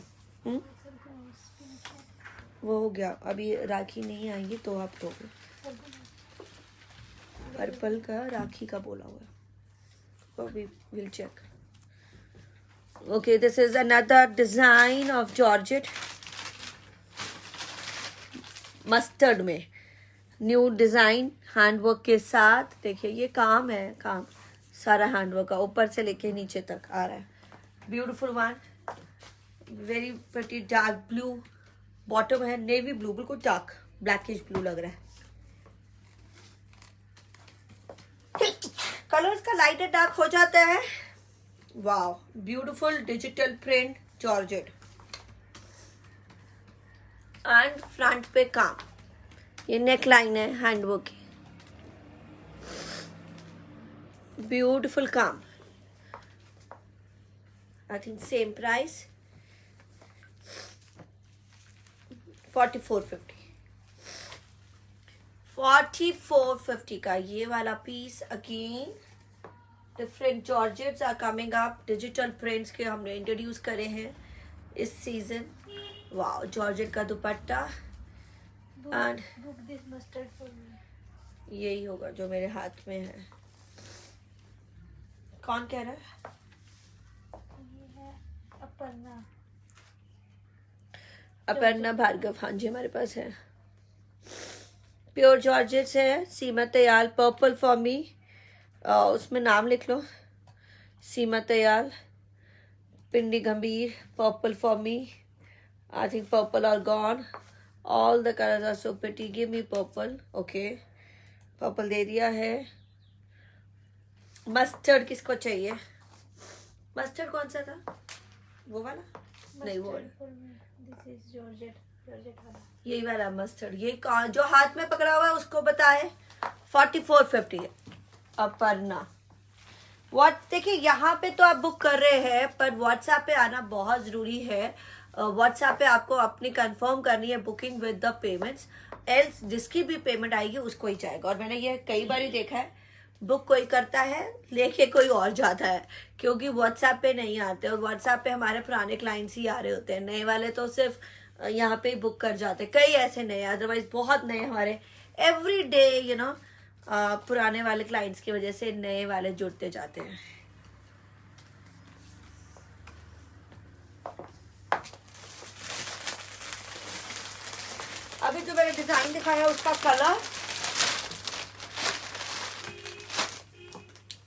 वो हो गया. अभी राखी नहीं आएंगी तो आप दोगे. पर्पल का राखी का बोला हुआ. अभी will check. Okay, this is another design of georgette. Mustard में न्यू डिजाइन हैंडवर्क के साथ. देखिए ये काम है. काम सारा हैंडवर्क का ऊपर से लेके नीचे तक आ रहा है. Beautiful one. Very pretty. Dark blue bottom है. नेवी ब्लू, बिल्कुल डार्क ब्लैकिश ब्लू लग रहा है. कलर्स का लाइट एंड डार्क हो जाता है. Wow. Beautiful digital print georgette and front पे काम. ये नेक लाइन है हैंडवर्क की. ब्यूटीफुल काम. I think same price 4450. 4450 का ये वाला पीस. Again different georgettes are coming up. Digital prints के हमने इंट्रोड्यूस करे हैं इस सीजन. वाओ. जॉर्जेट का दुपट्टा. And Book this mustard for me. यही होगा जो मेरे हाथ में है. कौन कह रहा है? ये है अपर्णा. अपर्णा भार्गव. हाँ जी, हमारे पास है. प्योर जॉर्जेट है. Seema Tayal. Purple for me. उसमें नाम लिख लो. Seema Tayal. Pindi Gambhir. Purple for me. I think purple are gone. All the colors are so pretty. Give me purple. Okay. Purple दे दिया है. मस्टर्ड किसको चाहिए? मस्टर्ड कौन सा था? वो वाला? नहीं, वो वाला. For me. This is Georgette वाला. यही वाला मस्टर्ड. ये जो हाथ में पकड़ा हुआ है उसको बताए. 4450. अपर्णा. देखिए यहाँ पे तो आप बुक कर रहे हैं पर व्हाट्सएप पे आना बहुत जरूरी है. व्हाट्सएप पे आपको अपनी कंफर्म करनी है booking with the payments. Else जिसकी भी पेमेंट आएगी उसको ही जाएगा. और मैंने ये कई बार ही देखा है. बुक कोई करता है लेके कोई और जाता है क्योंकि व्हाट्सएप पे नहीं आते. और व्हाट्सएप पे हमारे पुराने क्लाइंट्स ही आ रहे होते हैं. नए वाले तो सिर्फ यहाँ पे ही बुक कर जाते हैं. कई ऐसे नए, अदरवाइज बहुत नए हमारे एवरी डे पुराने वाले क्लाइंट्स की वजह से नए वाले जुड़ते जाते हैं। अभी जो मैंने डिजाइन दिखाया उसका कलर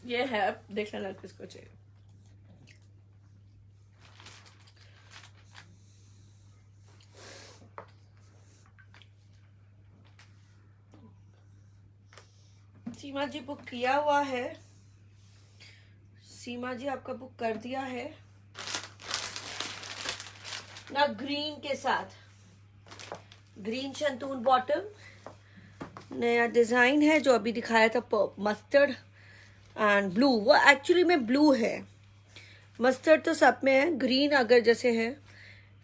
ये है, देख लेना किसको चाहिए। सीमा जी बुक किया हुआ है, सीमा जी आपका बुक कर दिया है ना। ग्रीन के साथ ग्रीन शंतून बॉटम, नया डिजाइन है जो अभी दिखाया था, मस्टर्ड एंड ब्लू। वो एक्चुअली में ब्लू है, मस्टर्ड तो सब में है, ग्रीन अगर जैसे है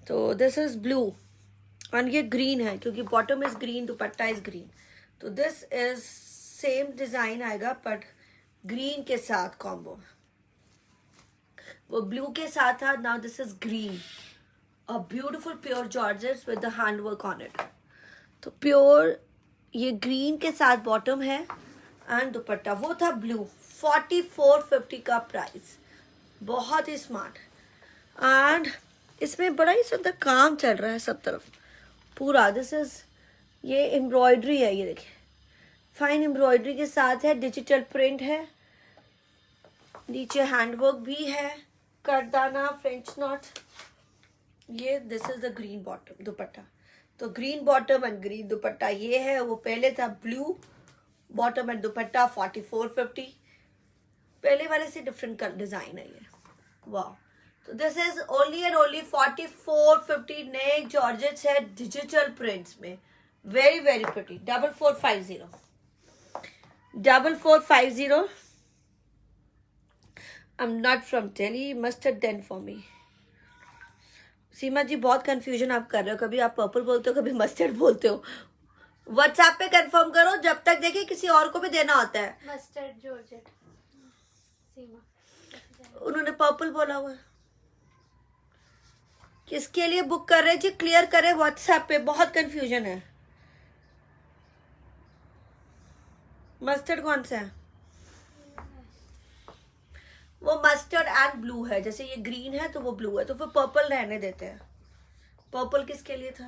तो दिस इज ब्लू एंड ये ग्रीन है क्योंकि bottom is green, dupatta is green. तो दिस इज सेम डिजाइन आएगा बट ग्रीन के साथ कॉम्बो। वो ब्लू के साथ था, now this is green, a beautiful pure georgettes with the hand work on it. तो प्योर ये ग्रीन के साथ बॉटम है एंड दुपट्टा। वो था ब्लू, 4450 का प्राइस, बहुत ही स्मार्ट। एंड इसमें बड़ा ही सुंदर काम चल रहा है सब तरफ पूरा। दिस इज ये एम्ब्रॉयडरी है, ये देखिए फाइन एम्ब्रॉयडरी के साथ है, डिजिटल प्रिंट है, नीचे हैंडवर्क भी है, करदाना, फ्रेंच नॉट। ये this is the green bottom dupatta. तो green bottom and green dupatta ये है। वो पहले था ब्लू बॉटम एंड दुपट्टा 4450, पहले वाले से डिफरेंट डिजाइन है ये। वाह, तो this is only and only 4450। नए जॉर्जेट्स है डिजिटल प्रिंट्स में, very very pretty. 4450 4450। I am not from Delhi, mustard then for me. Seema ji बहुत कंफ्यूजन आप कर रहे हो, कभी आप पर्पल बोलते हो कभी मस्टर्ड बोलते हो। व्हाट्सएप पे कंफर्म करो, जब तक देखिए किसी और को भी देना होता है। मस्टर्ड जॉर्जेट सीमा, उन्होंने पर्पल बोला हुआ है। किसके लिए बुक कर रहे जी, क्लियर करें व्हाट्सएप पे, बहुत कंफ्यूजन है। मस्टर्ड कौन सा है? वो मस्टर्ड एंड ब्लू है, जैसे ये ग्रीन है तो वो ब्लू है, तो फिर पर्पल रहने देते हैं। पर्पल किसके लिए था?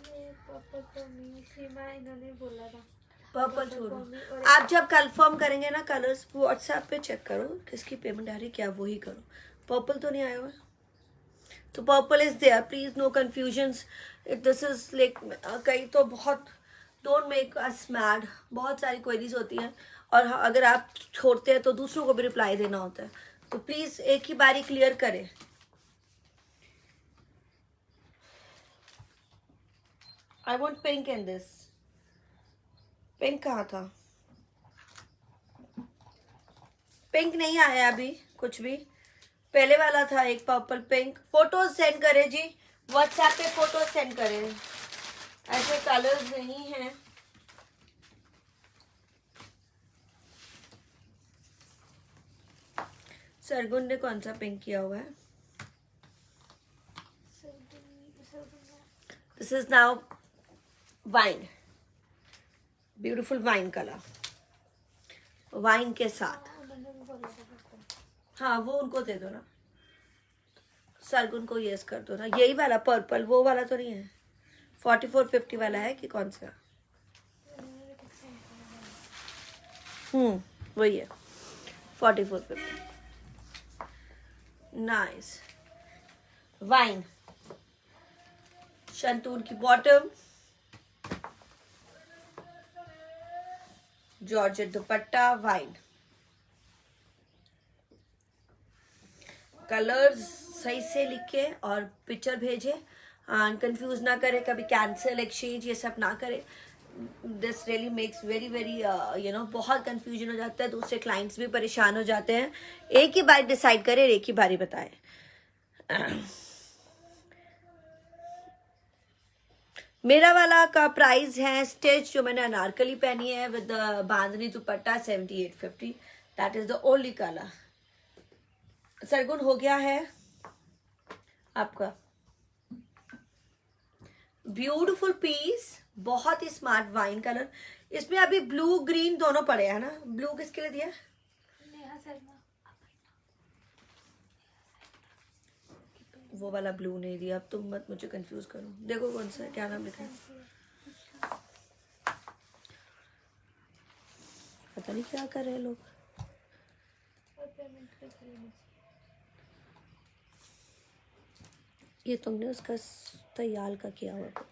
ये पर्पल तो मी सीमा इन्होंने बोला था। पर्पल छोड़ो, आप जब कंफर्म करेंगे ना कलर्स व्हाट्सएप पे चेक करो किसकी पेमेंट आ रही क्या, वही करो। पर्पल तो नहीं आया हुआ, तो purple is there, please no confusions. This is like कई तो बहुत डोंट मेक अस मैड, बहुत सारी क्वेरीज होती हैं और अगर आप छोड़ते हैं तो दूसरों को भी रिप्लाई देना होता है, तो प्लीज एक ही बारी क्लियर करें। I want pink in this. Pink कहाँ था? पिंक नहीं आया अभी कुछ भी, पहले वाला था एक पर्पल पिंक। फोटोज सेंड करें जी, व्हाट्सएप पे फोटोज सेंड करें, ऐसे कलर्स नहीं हैं। सरगुन ने कौन सा पिंक किया हुआ है? This is now wine, beautiful wine colour, wine के साथ। हाँ वो उनको दे दो ना, सरगुन को यस कर दो ना। यही वाला पर्पल, वो वाला तो नहीं है? 4450 वाला है कि कौन सा? वही है 4450। नाइस वाइन, शंतून की बॉटम, जॉर्जेट दुपट्टा, वाइन। कलर्स सही से लिखे और पिक्चर भेजे, कंफ्यूज ना करे, कभी कैंसिल एक्सचेंज ये सब ना करे। This really makes very very you know, बहुत कंफ्यूजन हो जाता है, दूसरे क्लाइंट्स भी परेशान हो जाते हैं। एक ही बार डिसाइड करें, एक ही बार ही बताएं। मेरा वाला का प्राइस है स्टिच, जो मैंने अनारकली पहनी है with bandhani dupatta, 7850। That is the only colour. Sargun हो गया है आपका? ब्यूटीफुल पीस, बहुत ही स्मार्ट वाइन कलर। इसमें अभी ब्लू ग्रीन दोनों पड़े हैं ना। ब्लू किसके लिए दिया? नेहा शर्मा। वो वाला ब्लू नहीं दिया। अब तुम मत मुझे कंफ्यूज करो। देखो कौन सा है, क्या नाम लिखा है, पता नहीं क्या कर रहे हैं लोग। और पेमेंट पे खरीदनी ये तुमने उसका तैयार का किया हुआ book।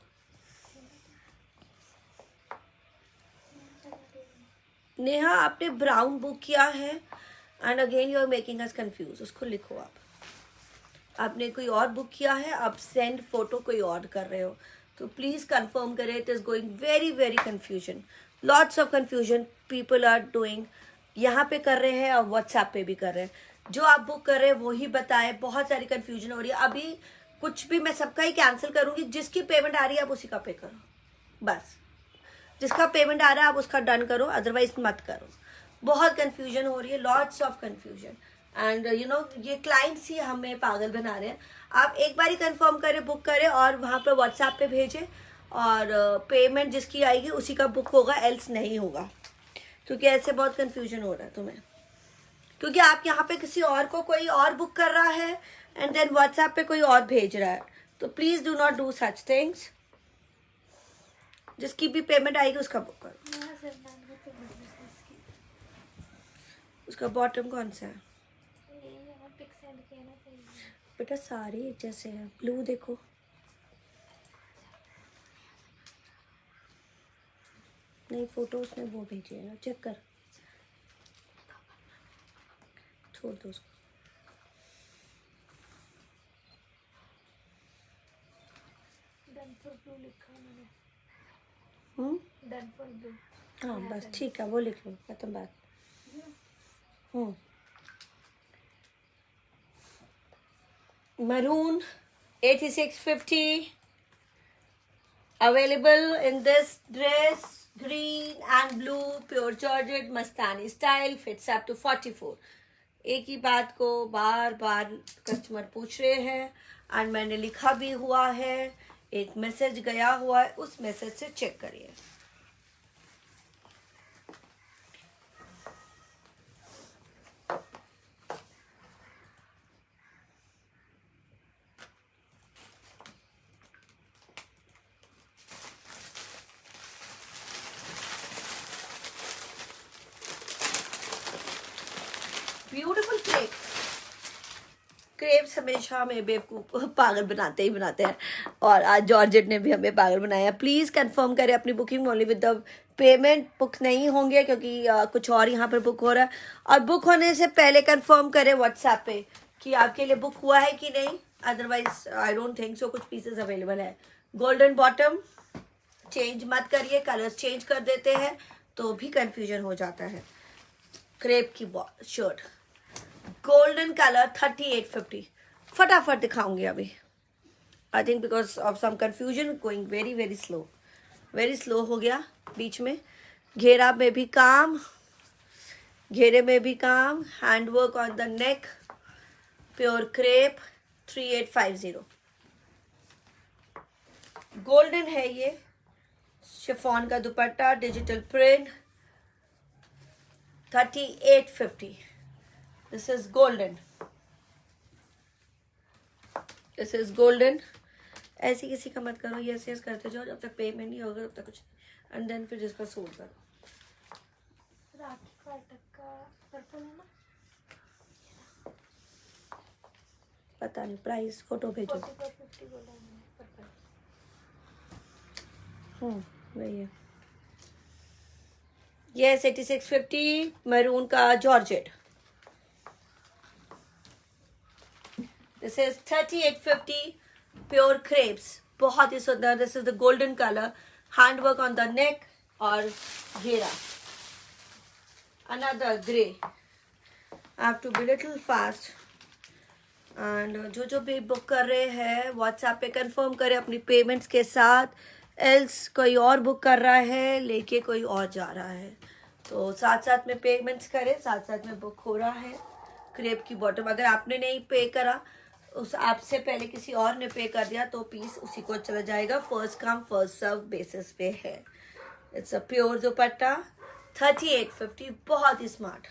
नेहा आपने ब्राउन बुक किया है and again you are making us confuse. उसको लिखो आप। आपने कोई और बुक किया है, आप सेंड फोटो कोई और कर रहे हो, तो प्लीज कंफर्म करें। It is going very very confusion, lots of confusion people are doing. यहाँ पे कर रहे हैं और व्हाट्सएप पे भी कर रहे हैं। जो आप बुक कर रहे हैं वही बताए। बहुत सारी कंफ्यूजन हो रही है अभी। कुछ भी मैं सबका ही कैंसिल करूंगी। जिसकी पेमेंट आ रही है आप उसी का पे करो बस। जिसका पेमेंट आ रहा है आप उसका डन करो, अदरवाइज मत करो। बहुत कंफ्यूजन हो रही है, lots of confusion. And you no ये क्लाइंट्स ही हमें पागल बना रहे हैं। आप एक बार ही कंफर्म करें, बुक करें और वहाँ पर व्हाट्सएप पे भेजें, और पेमेंट जिसकी आएगी उसी का बुक होगा, एल्स नहीं होगा। क्योंकि ऐसे बहुत कंफ्यूजन हो रहा है तुम्हें, क्योंकि आप यहाँ पे किसी और को कोई और बुक कर रहा है एंड देन व्हाट्सएप पे कोई और भेज रहा है। तो please do not do such things. जिसकी भी पेमेंट आएगी उसका बुक करो। नेहा शर्मा ने तो बिजनेस की। उसका बॉटम कौन सा है ये यहाँ पिक सेंड किया ना चाहिए। बेटा? सारे एक जैसे हैं। ब्लू देखो, नहीं फोटो उसने वो भेजी है, चेक कर। छोड़ दो उसको। डन फॉर ब्लू लिखा मैंने। हम्म, डन फॉर ब्लू। हाँ बस ठीक है, वो लिख लो, खत्म बात। Maroon 8650 available in this dress, green and blue, pure georgette, mastani style, fits up to 44। एक ही बात को बार बार कस्टमर पूछ रहे हैं और मैंने लिखा भी हुआ है, एक मैसेज गया हुआ है, उस मैसेज से चेक करिए। Beautiful crabs. क्रेप्स हमेशा हमें बेवकूफ पागल बनाते ही बनाते हैं, और आज जॉर्जेट ने भी हमें पागल बनाया। प्लीज कंफर्म करें अपनी booking only with the payment. Book नहीं होंगे क्योंकि कुछ और यहाँ पर बुक हो रहा है, और बुक होने से पहले कंफर्म करें व्हाट्सएप पे कि आपके लिए बुक हुआ है कि नहीं। Otherwise I don't think so कुछ पीसेस अवेलेबल है। गोल्डन बॉटम, चेंज मत करिए, कलर्स चेंज कर देते हैं तो भी कंफ्यूजन हो जाता है। क्रेप की शर्ट गोल्डन कलर 3850, फटाफट दिखाऊंगी अभी। I think because of some confusion going very very slow हो गया बीच में। घेरा में भी काम, घेरे में भी काम, handwork on the neck, pure crepe 3850। Golden है ये, शिफॉन का dupatta, digital print 3850। This is golden. This is golden. ऐसी किसी का मत करो, यस यस करते जाओ जब तक पेमेंट नहीं होगा तब तक कुछ, एंड देन फिर जिसका सोल्ड करो। राखी फाटक का पर्पल है ना? पता नहीं प्राइस, फोटो भेजो। 4450 बोला मैंने पर्पल। वही है। यस 8650 मैरून का georgette. This is 3850 pure crepes, बहुत ही सुंदर। This is the golden color, handwork on the neck और घेरा। Another grey. I have to be little fast. And जो भी बुक कर रहे हैं व्हाट्सएप पे कंफर्म करें अपनी पेमेंट्स के साथ, एल्स कोई और बुक कर रहा है लेके कोई और जा रहा है, तो साथ साथ में पेमेंट्स करें, साथ साथ में बुक हो रहा है। क्रेप की बॉटम अगर आपने नहीं पे करा उस आपसे पहले किसी और ने पे कर दिया तो पीस उसी को चला जाएगा, first come first serve basis पे है। इट्स अ प्योर दुपट्टा 3850, बहुत ही स्मार्ट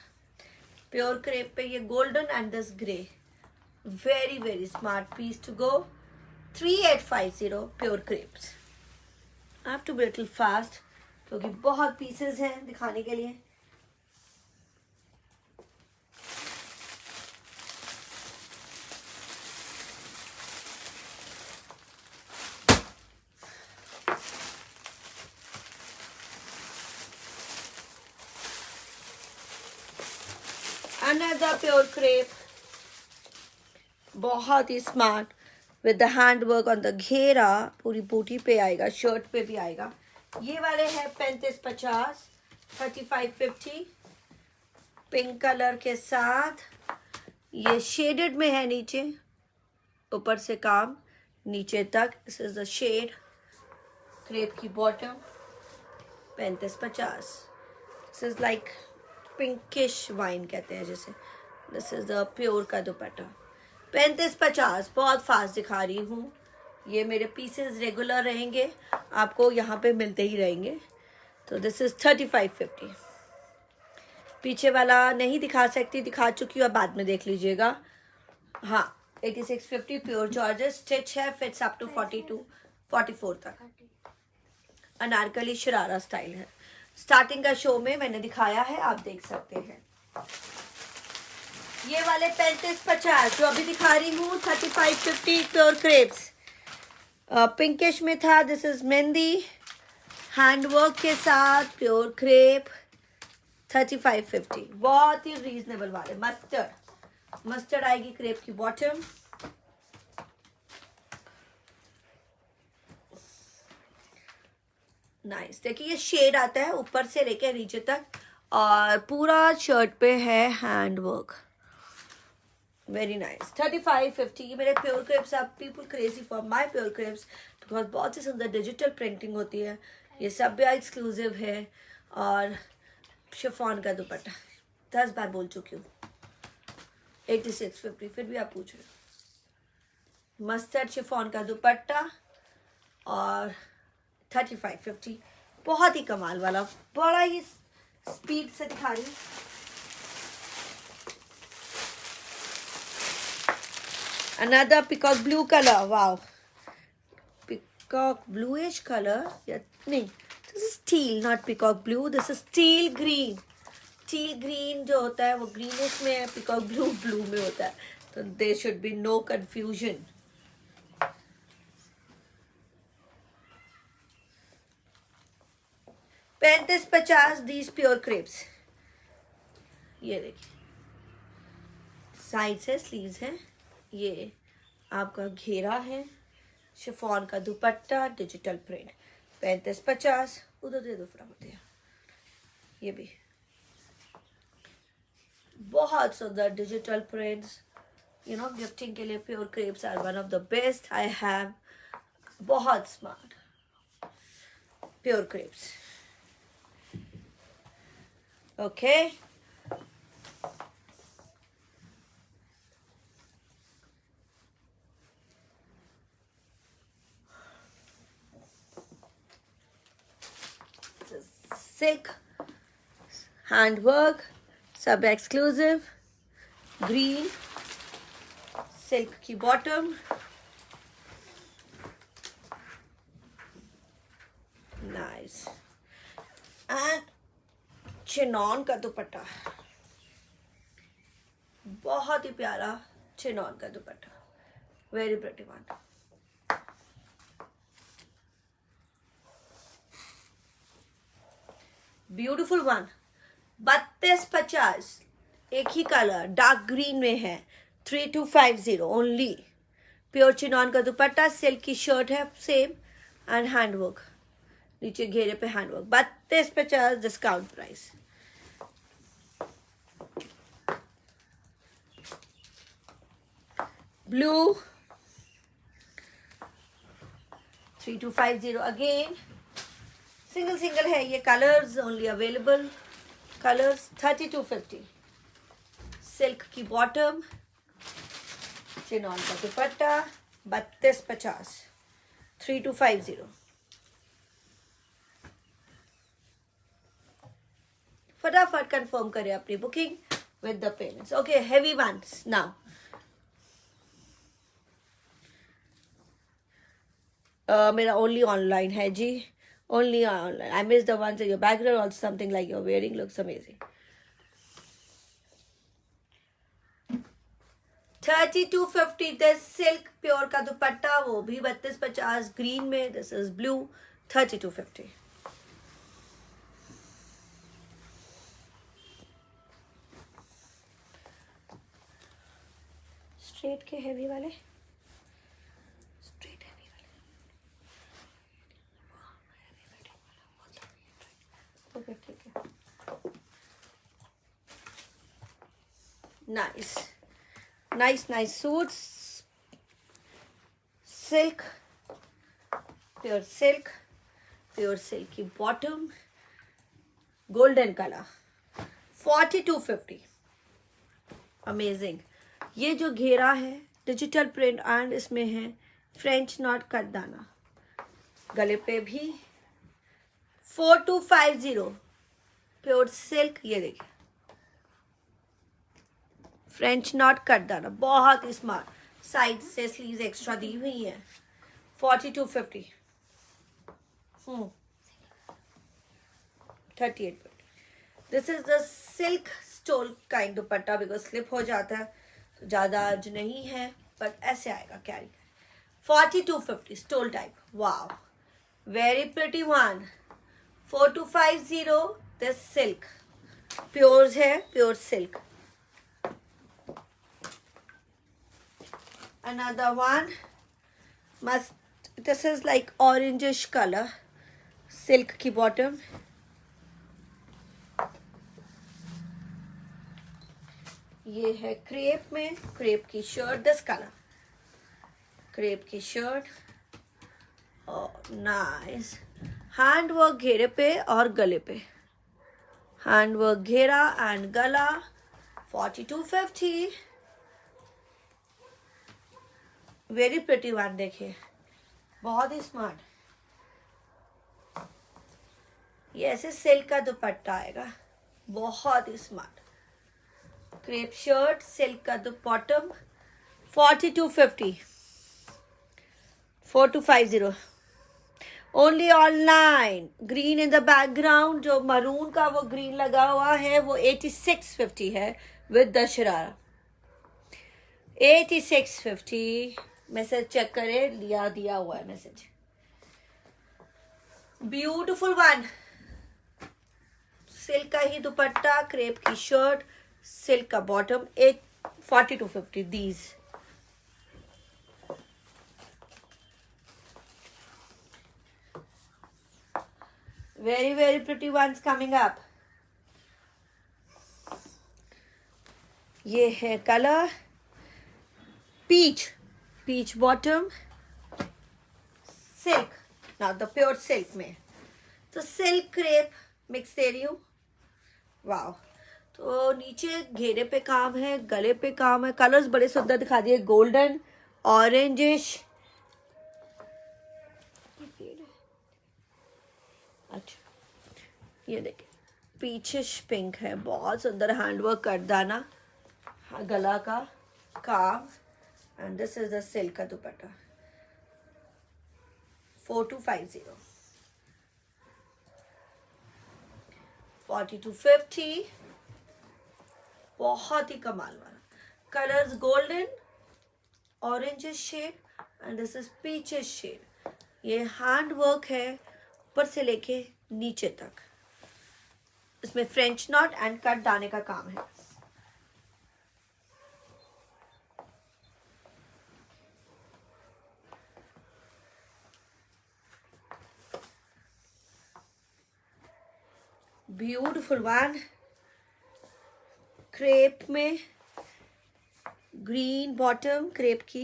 प्योर क्रेप पे ये golden and this grey, very very smart piece to go. 3850 pure crepes. I have to be little fast क्योंकि बहुत पीसेस हैं दिखाने के लिए। Another pure crepe, बहुत ही smart with the hand work on the ghera, पूरी बूटी पे आएगा, शर्ट पे भी आएगा। ये वाले हैं 3550, 3550 पिंक कलर के साथ। ये शेडेड में है, नीचे ऊपर से काम नीचे तक। This is the shade, crepe की bottom 3550। This is like pinkish wine कहते हैं जैसे। दिस इज द प्योर का दुपट्टा 3550। बहुत फास्ट दिखा रही हूँ, ये मेरे पीसेस रेगुलर रहेंगे, आपको यहाँ पे मिलते ही रहेंगे। तो दिस इज 3550। पीछे वाला नहीं दिखा सकती, दिखा चुकी हूँ, बाद में देख लीजिएगा। हाँ 8650 प्योर जॉर्जेट स्टिच है, फिट्स अप टू 42 44 तक। अनारकली शरारा स्टाइल है। स्टार्टिंग का शो में मैंने दिखाया है, आप देख सकते हैं। ये वाले 3550 जो अभी दिखा रही हूँ 3550 प्योर क्रेप्स, पिंकिश में था। दिस इज मेहंदी हैंडवर्क के साथ प्योर क्रेप 3550, बहुत ही रीजनेबल वाले। मस्टर्ड आएगी क्रेप की बॉटम। नाइस, देखिए ये शेड आता है ऊपर से लेके नीचे तक और पूरा शर्ट पे है हैंड वर्क, वेरी नाइस। 3550 ये मेरे प्योर क्रेप्स। आप people crazy for my pure crepes because बहुत ही सुंदर डिजिटल प्रिंटिंग होती है। ये सब भी एक्सक्लूसिव है। और शिफॉन का दुपट्टा 10 बार बोल चुकी हूँ। 8650, फिर भी आप पूछ रहे हो। मस्टर्ड शिफॉन का दुपट्टा और 3550, बहुत ही कमाल वाला, बड़ा ही स्पीड से दिखा रही हूँ। Another peacock blue color, wow, peacock bluish color, yeah, नहीं, this is teal, not peacock blue, this is teal green. teal green जो होता है वो greenish में है, peacock blue blue में होता है, तो there should be no confusion. पैंतीस 50 these pure crepes। ये देखिए साइड से स्लीव्स है, ये आपका घेरा है, शिफॉन का दुपट्टा, डिजिटल प्रिंट 3550। उधर दे दो फटाफट, ये भी बहुत सुंदर digital prints. You know gifting के लिए pure crepes are one of the best I have. बहुत smart pure crepes. Okay silk handwork, सब एक्सक्लूसिव, ग्रीन सिल्क की बॉटम, नाइस, एंड चिनॉन का दुपट्टा, बहुत ही प्यारा चिनॉन का dupatta, very pretty one. Beautiful one 3250, एक ही कलर डार्क ग्रीन में है, 3250 ओनली। प्योर चिनॉन का दुपट्टा, सिल्क की शर्ट है सेम एंड हैंडवर्क, नीचे घेरे पे handwork, 3250 discount price. Blue 3250 again, single है ये, colours only available, colours 3250। Silk की बॉटम, चिनॉन का दुपट्टा 3250 3250। फटाफट कंफर्म करें अपनी booking with the payments. Okay, heavy ones now. मेरा ओनली ऑनलाइन है जी, only online. I miss the ones your background also something like your wearing looks amazing. 3250 this silk pure का दुपट्टा, वो भी 3250 ग्रीन में। This is blue 3250। स्ट्रेट के heavy वाले, straight heavy वाले। ओके ठीक है, nice nice nice suits. Silk, pure silk, pure silk की बॉटम, गोल्डन कलर 4250। अमेजिंग। ये जो घेरा है डिजिटल प्रिंट एंड इसमें है फ्रेंच नॉट कटदाना। गले पे भी 4250 प्योर सिल्क। ये देखिए फ्रेंच नॉट कटदाना, बहुत ही स्मार्ट। साइड से स्लीव्स एक्स्ट्रा दी हुई है। 4250 3850। This is the silk stole kind dupatta, because slip हो जाता है तो ज़्यादा अर्ज नहीं है, बट ऐसे आएगा कैरी कर। 4250 stole type, wow very pretty one. 4250 this silk pure है, pure silk. Another one, this is like orangish color, silk की bottom। ये है क्रेप में, क्रेप की शर्ट, दिस कलर क्रेप की शर्ट। और नाइस हैंड वर्क घेरे पे और गले पे, हैंड वर्क घेरा एंड गला। 4250 वेरी प्रिटी वन। देखिए बहुत ही स्मार्ट। ये ऐसे सिल्क का दुपट्टा आएगा, बहुत ही स्मार्ट। क्रेप शर्ट, सिल्क का bottom 4250 4250 only online. Green in the background, जो मरून का वो ग्रीन लगा हुआ है वो 8650 है with the sharara. 8650। Message check करें, दिया हुआ है मैसेज। Beautiful one. सिल्क का ही दुपट्टा, क्रेप की शर्ट, सिल्क का bottom 4250 these. Very very pretty ones coming up. ये है colour peach, peach bottom, silk, ना द प्योर सिल्क में। तो सिल्क क्रेप मिक्स दे रही हूँ, वाह। तो नीचे घेरे पे काम है, गले पे काम है। कलर्स बड़े सुंदर दिखा दिए, गोल्डन, ऑरेंजिश, अच्छा ये देखिए पीचिश पिंक है, बहुत सुंदर हैंडवर्क करदाना, गला का काम। And this is the silk का दुपट्टा 4250 4250। बहुत ही कमाल वाला colours, golden, orangish shade and this is peachish shade. ये हैंड वर्क है ऊपर से लेके नीचे तक। इसमें फ्रेंच नॉट एंड कट दाने का काम है। Beautiful one. क्रेप में ग्रीन बॉटम क्रेप की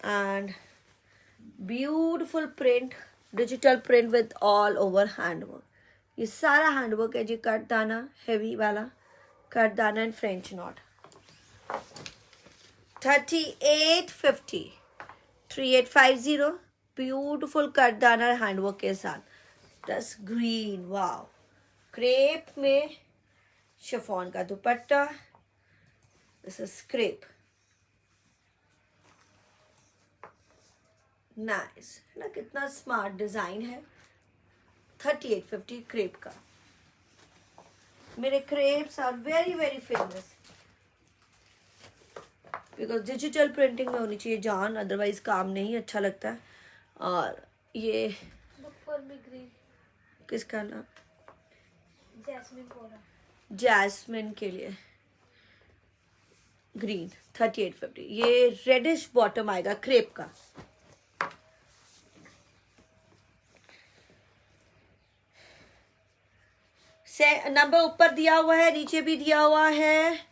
and beautiful print, digital print with all over handwork. ये सारा हैंडवर्क है जी, कट दाना हेवी वाला, कट दाना एंड फ्रेंच नॉट। 3850, 3850, ब्यूटिफुल कटदाना हैंडवर्क के साथ। दस ग्रीन, वाओ, क्रेप में शिफॉन का dupatta. This is crepe, nice ना, कितना स्मार्ट डिजाइन है। 3850 क्रेप का। मेरे crepes are very very famous because digital printing में होनी चाहिए जान, अदरवाइज काम नहीं अच्छा लगता है। और ये Look for me green. किसका नाम? Jasmine Pora. जैस्मिन के लिए ग्रीन 3850। ये रेडिश बॉटम आएगा क्रेप का। से नंबर ऊपर दिया हुआ है, नीचे भी दिया हुआ है।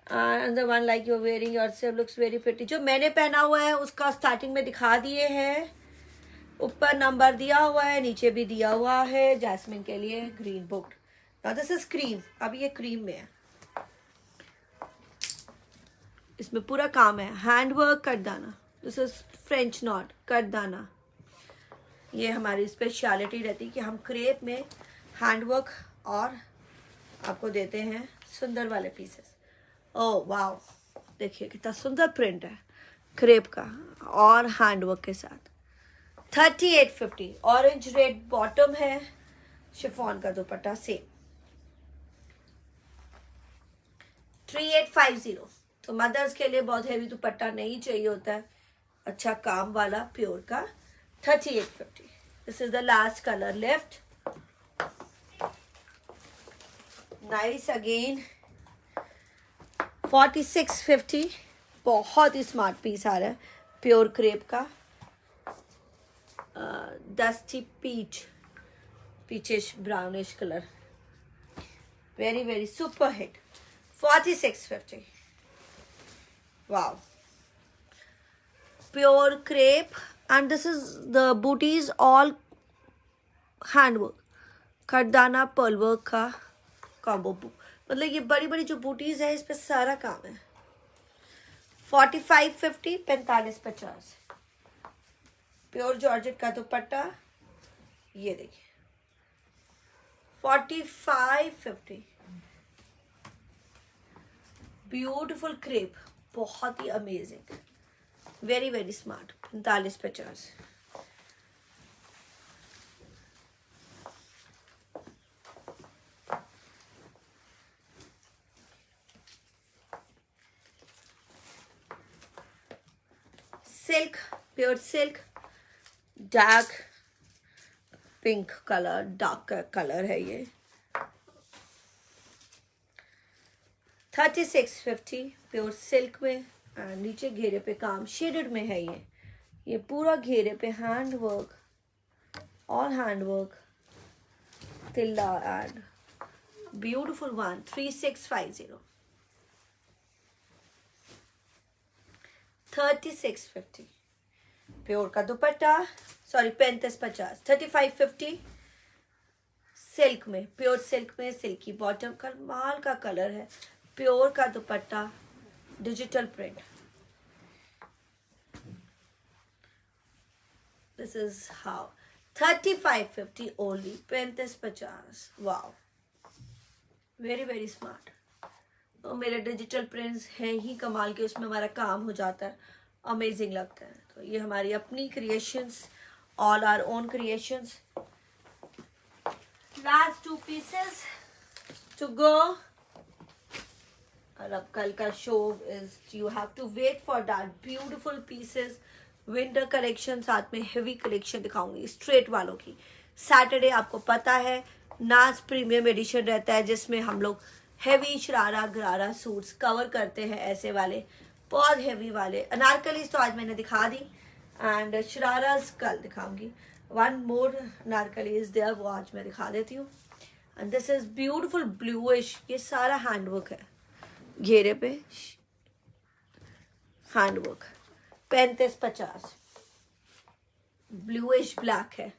And the one like you're wearing yourself looks very pretty। जो मैंने पहना हुआ है उसका स्टार्टिंग में दिखा दिए हैं। ऊपर नंबर दिया हुआ है, नीचे भी दिया हुआ है। जैस्मिन के लिए green book. Now this is cream. अब ये क्रीम में है, इसमें पूरा काम है। हैंडवर्क कटदाना, दिस इज फ्रेंच नॉट कटदाना। ये हमारी स्पेशलिटी रहती है कि हम क्रेप में हैंडवर्क और आपको देते हैं सुंदर वाले पीसेस। ओह वाओ, देखिए कितना सुंदर प्रिंट है क्रेप का और हैंडवर्क के साथ। 3850, ऑरेंज रेड बॉटम है, शिफॉन का दुपट्टा सेम। 3850। तो मदर्स के लिए बहुत हैवी दुपट्टा नहीं चाहिए होता है, अच्छा काम वाला प्योर का। 3850। This is the last colour left. Nice again. 4650, बहुत ही स्मार्ट पीस आ रहा है, प्योर क्रेप का। Dusty peachish brownish colour, very very super hit. 4650, wow, pure crepe. And this is the बूटीज ऑल हैंडवर्क, कटदाना पर्ल वर्क का combo. मतलब ये बड़ी बड़ी जो बूटीज है इस पे सारा काम है। 4550, 4550, प्योर जॉर्जेट का दुपट्टा। ये देखिए 4550, ब्यूटिफुल क्रेप, बहुत ही amazing, very very smart. 4550। Silk, pure silk, dark pink colour, dark colour है ये। 3650, प्योर सिल्क में। नीचे घेरे पे काम शेडेड में है ये पूरा घेरे पे hand work, all hand work, तिल्ला एंड ब्यूटिफुल वन। 3650, 3650, प्योर का दुपट्टा, सॉरी 3550। 3550, सिल्क में, प्योर सिल्क में, सिल्की बॉटम, कमाल का कलर है, प्योर का dupatta, digital print. This is how. 3550 only, 3550, wow, very very smart. तो मेरे डिजिटल प्रिंट्स हैं ही कमाल के, उसमें हमारा काम हो जाता है, अमेजिंग लगता है। तो ये हमारी अपनी creations, all our own creations. Last 2 pieces to go. और अब कल का show is, you have to wait for that beautiful pieces. Winter collection, साथ में हेवी कलेक्शन दिखाऊंगी स्ट्रेट वालों की। सैटरडे आपको पता है नाज प्रीमियम एडिशन रहता है, जिसमें हम लोग हेवी शरारा गरारा सूट्स कवर करते हैं, ऐसे वाले बहुत हेवी वाले। अनारकलीज तो आज मैंने दिखा दी एंड शराराज कल दिखाऊंगी। One more anarkali is there, वो आज मैं दिखा देती हूँ। And this is beautiful bluish, ये सारा हैंडवर्क है, घेरे पे हैंडवर्क। 3550, ब्लूइश ब्लैक है।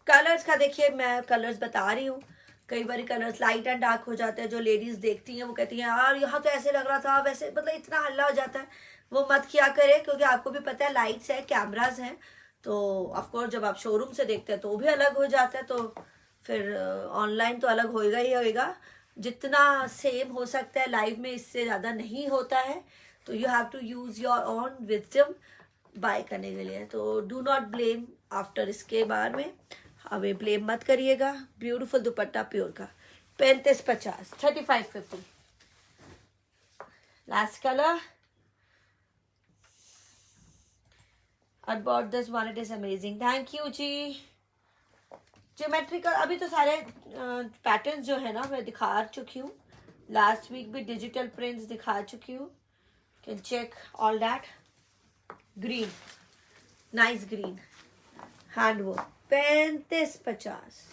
कलर्स का देखिए, मैं कलर्स बता रही हूँ। कई बार कलर्स लाइट एंड डार्क हो जाते हैं, जो लेडीज देखती हैं वो कहती हैं यार यहाँ तो ऐसे लग रहा था, वैसे मतलब इतना हल्ला हो जाता है। वो मत किया करें, क्योंकि आपको भी पता है लाइट्स है, कैमराज हैं, तो ऑफकोर्स जब आप शोरूम से देखते हैं तो वो भी अलग हो जाता है, तो फिर ऑनलाइन तो अलग होएगा ही होएगा। जितना सेम हो सकता है लाइव में, इससे ज़्यादा नहीं होता है, तो you have to use your own wisdom buy करने के लिए। तो डू नॉट ब्लेम आफ्टर, इसके बारे में हमें ब्लेम मत करिएगा। ब्यूटीफुल दुपट्टा प्योर का 3550, 3550। Last colour about this one, it is amazing. Thank you ji. Geometrical अभी तो सारे पैटर्न्स जो है ना मैं दिखा चुकी हूँ, लास्ट वीक भी डिजिटल प्रिंट्स दिखा चुकी हूँ, can check all that. Green, nice green, handwork 3550,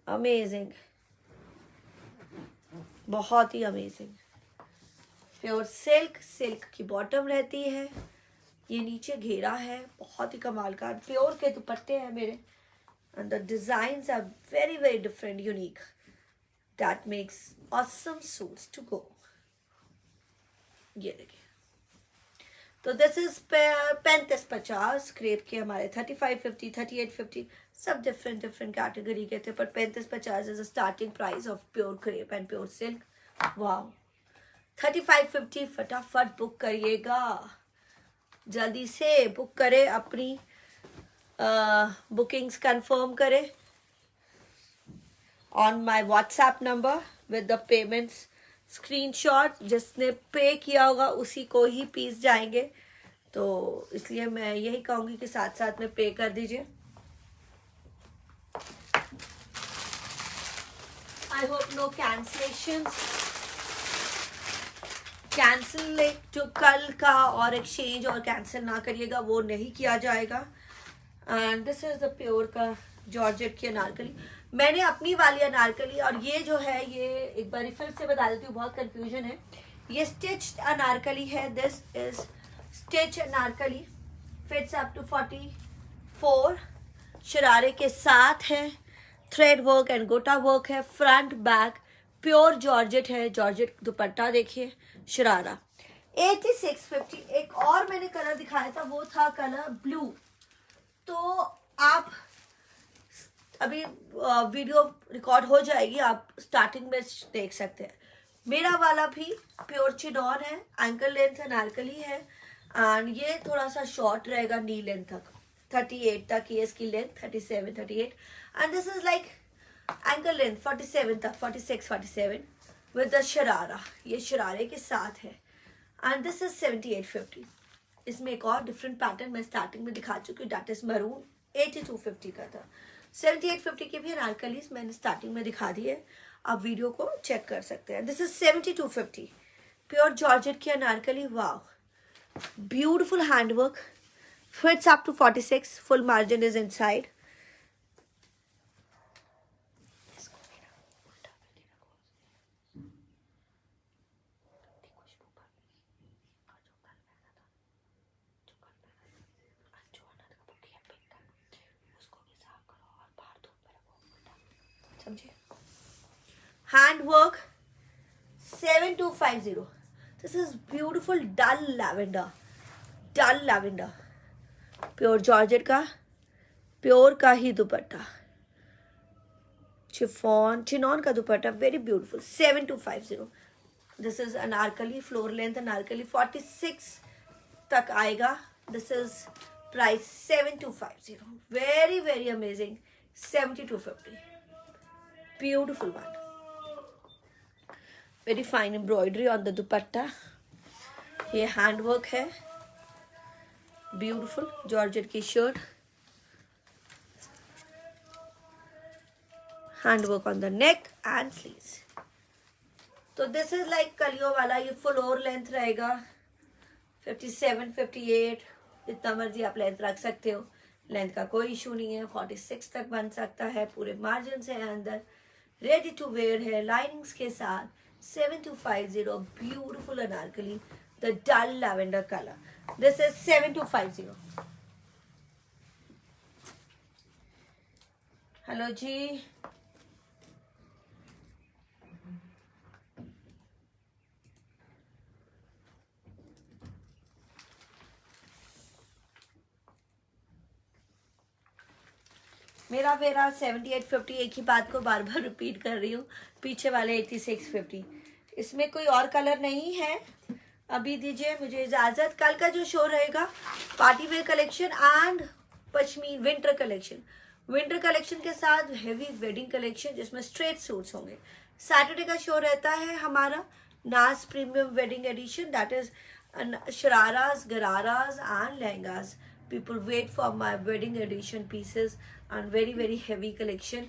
amazing, बहुत ही अमेजिंग। प्योर सिल्क, सिल्क की बॉटम रहती है, ये नीचे घेरा है, बहुत ही कमाल का। प्योर के दुपट्टे हैं मेरे, and the designs are very very different, unique, that makes awesome suits to go। ये देखिए, तो दिस इज 3550 क्रेप के हमारे 3550, 3850 सब डिफरेंट डिफरेंट कैटेगरी के थे, पर 3550 is starting price of pure crepe and pure silk. वाह, 3550 फटाफट बुक करिएगा, जल्दी से बुक करें, अपनी बुकिंग्स कंफर्म करें on my WhatsApp number with the payments screenshot. जिसने पे किया होगा उसी को ही पीस जाएंगे, तो इसलिए मैं यही कहूँगी कि साथ साथ में पे कर दीजिए। I hope no cancellations. Cancel जो कल का और एक्सचेंज और कैंसिल ना करिएगा, वो नहीं किया जाएगा। And this is the pure का जॉर्जेट की अनारकली। मैंने अपनी वाली अनारकली, और ये जो है ये एक बार फिर से बता देती हूँ, बहुत कंफ्यूजन है। ये स्टिच्ड अनारकली है, this is stitch anarkali, fits up to 44, शरारे के साथ है, थ्रेड वर्क एंड गोटा वर्क है, फ्रंट बैक प्योर जॉर्जेट है। जॉर्जेट दुपट्टा देखिए, शरारा 8650। एक और मैंने कलर दिखाया था, वो था कलर ब्लू। तो आप अभी वीडियो रिकॉर्ड हो जाएगी, आप स्टार्टिंग में देख सकते हैं। मेरा वाला भी प्योर चिनॉन है, एंकल लेंथ अनारकली है, एंड ये थोड़ा सा शॉर्ट रहेगा नी लेंथ तक, 38 तक ये इसकी length, 37, 38, and this is like ankle length 47 तक, 46, 47 विद द शरारा, ये शरारे के साथ है, एंड दिस इज 7850। इसमें एक और डिफरेंट पैटर्न मैं स्टार्टिंग में दिखा चुकी हूँ, दैट इज मरून, 8250 का था। 7850 की भी अनारकलीज मैंने स्टार्टिंग में दिखा दी है, आप वीडियो को चेक कर सकते हैं। दिस इज 7250 प्योर जॉर्जेट की अनारकली। वाह, beautiful handwork, fits up to 46, full margin is inside. Handwork 7250. This is beautiful dull lavender, pure georgette का, प्योर का ही दुपट्टा, चिफॉन चिनॉन का dupatta, very beautiful, 7250। This is anarkali, floor length anarkali 46 तक आएगा। This is price 7250, very very amazing, 7250, beautiful one, very fine embroidery on the dupatta. ये handwork है, beautiful georgette की shirt, handwork on the neck and sleeves. तो this is like कलियों वाला, ये full over length रहेगा, 57, 58, जितना मर्जी आप लेंथ रख सकते हो, लेंथ का कोई इशू नहीं है। 46 तक बन सकता है, पूरे मार्जिन से अंदर, रेडी टू वेयर है लाइनिंग्स के साथ। 7250, beautiful anarkali, the dull lavender colour. This is 7250। Hello जी, मेरा 7850, एक ही बात को बार बार रिपीट कर रही हूँ, पीछे वाले 8650। इसमें कोई और कलर नहीं है। अभी दीजिए मुझे इजाज़त। कल का जो शो रहेगा party wear collection and pashmina winter collection, winter collection के साथ हेवी वेडिंग कलेक्शन जिसमें स्ट्रेट सूट्स होंगे। सैटरडे का शो रहता है हमारा Naaz premium wedding edition, that is shararas, ghararas and lehengas. People wait for my wedding edition pieces and very heavy collection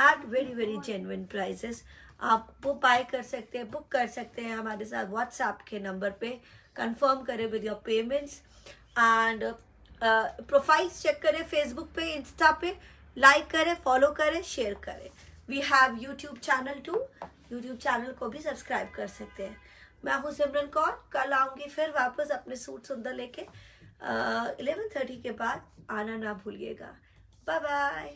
at very genuine prices. आप वो बाय कर सकते हैं, बुक कर सकते हैं हमारे साथ व्हाट्सएप के नंबर पे। कंफर्म करें with your payments and profiles check करें फेसबुक पे, इंस्टा पे, लाइक करें, फॉलो करें, शेयर करें। We have YouTube channel too, YouTube channel को भी सब्सक्राइब कर सकते हैं। मैं हूँ सिमरन कौर, कल आऊँगी फिर वापस अपने सूट सुंदर लेके। 11:30 के बाद आना ना भूलिएगा। Bye bye.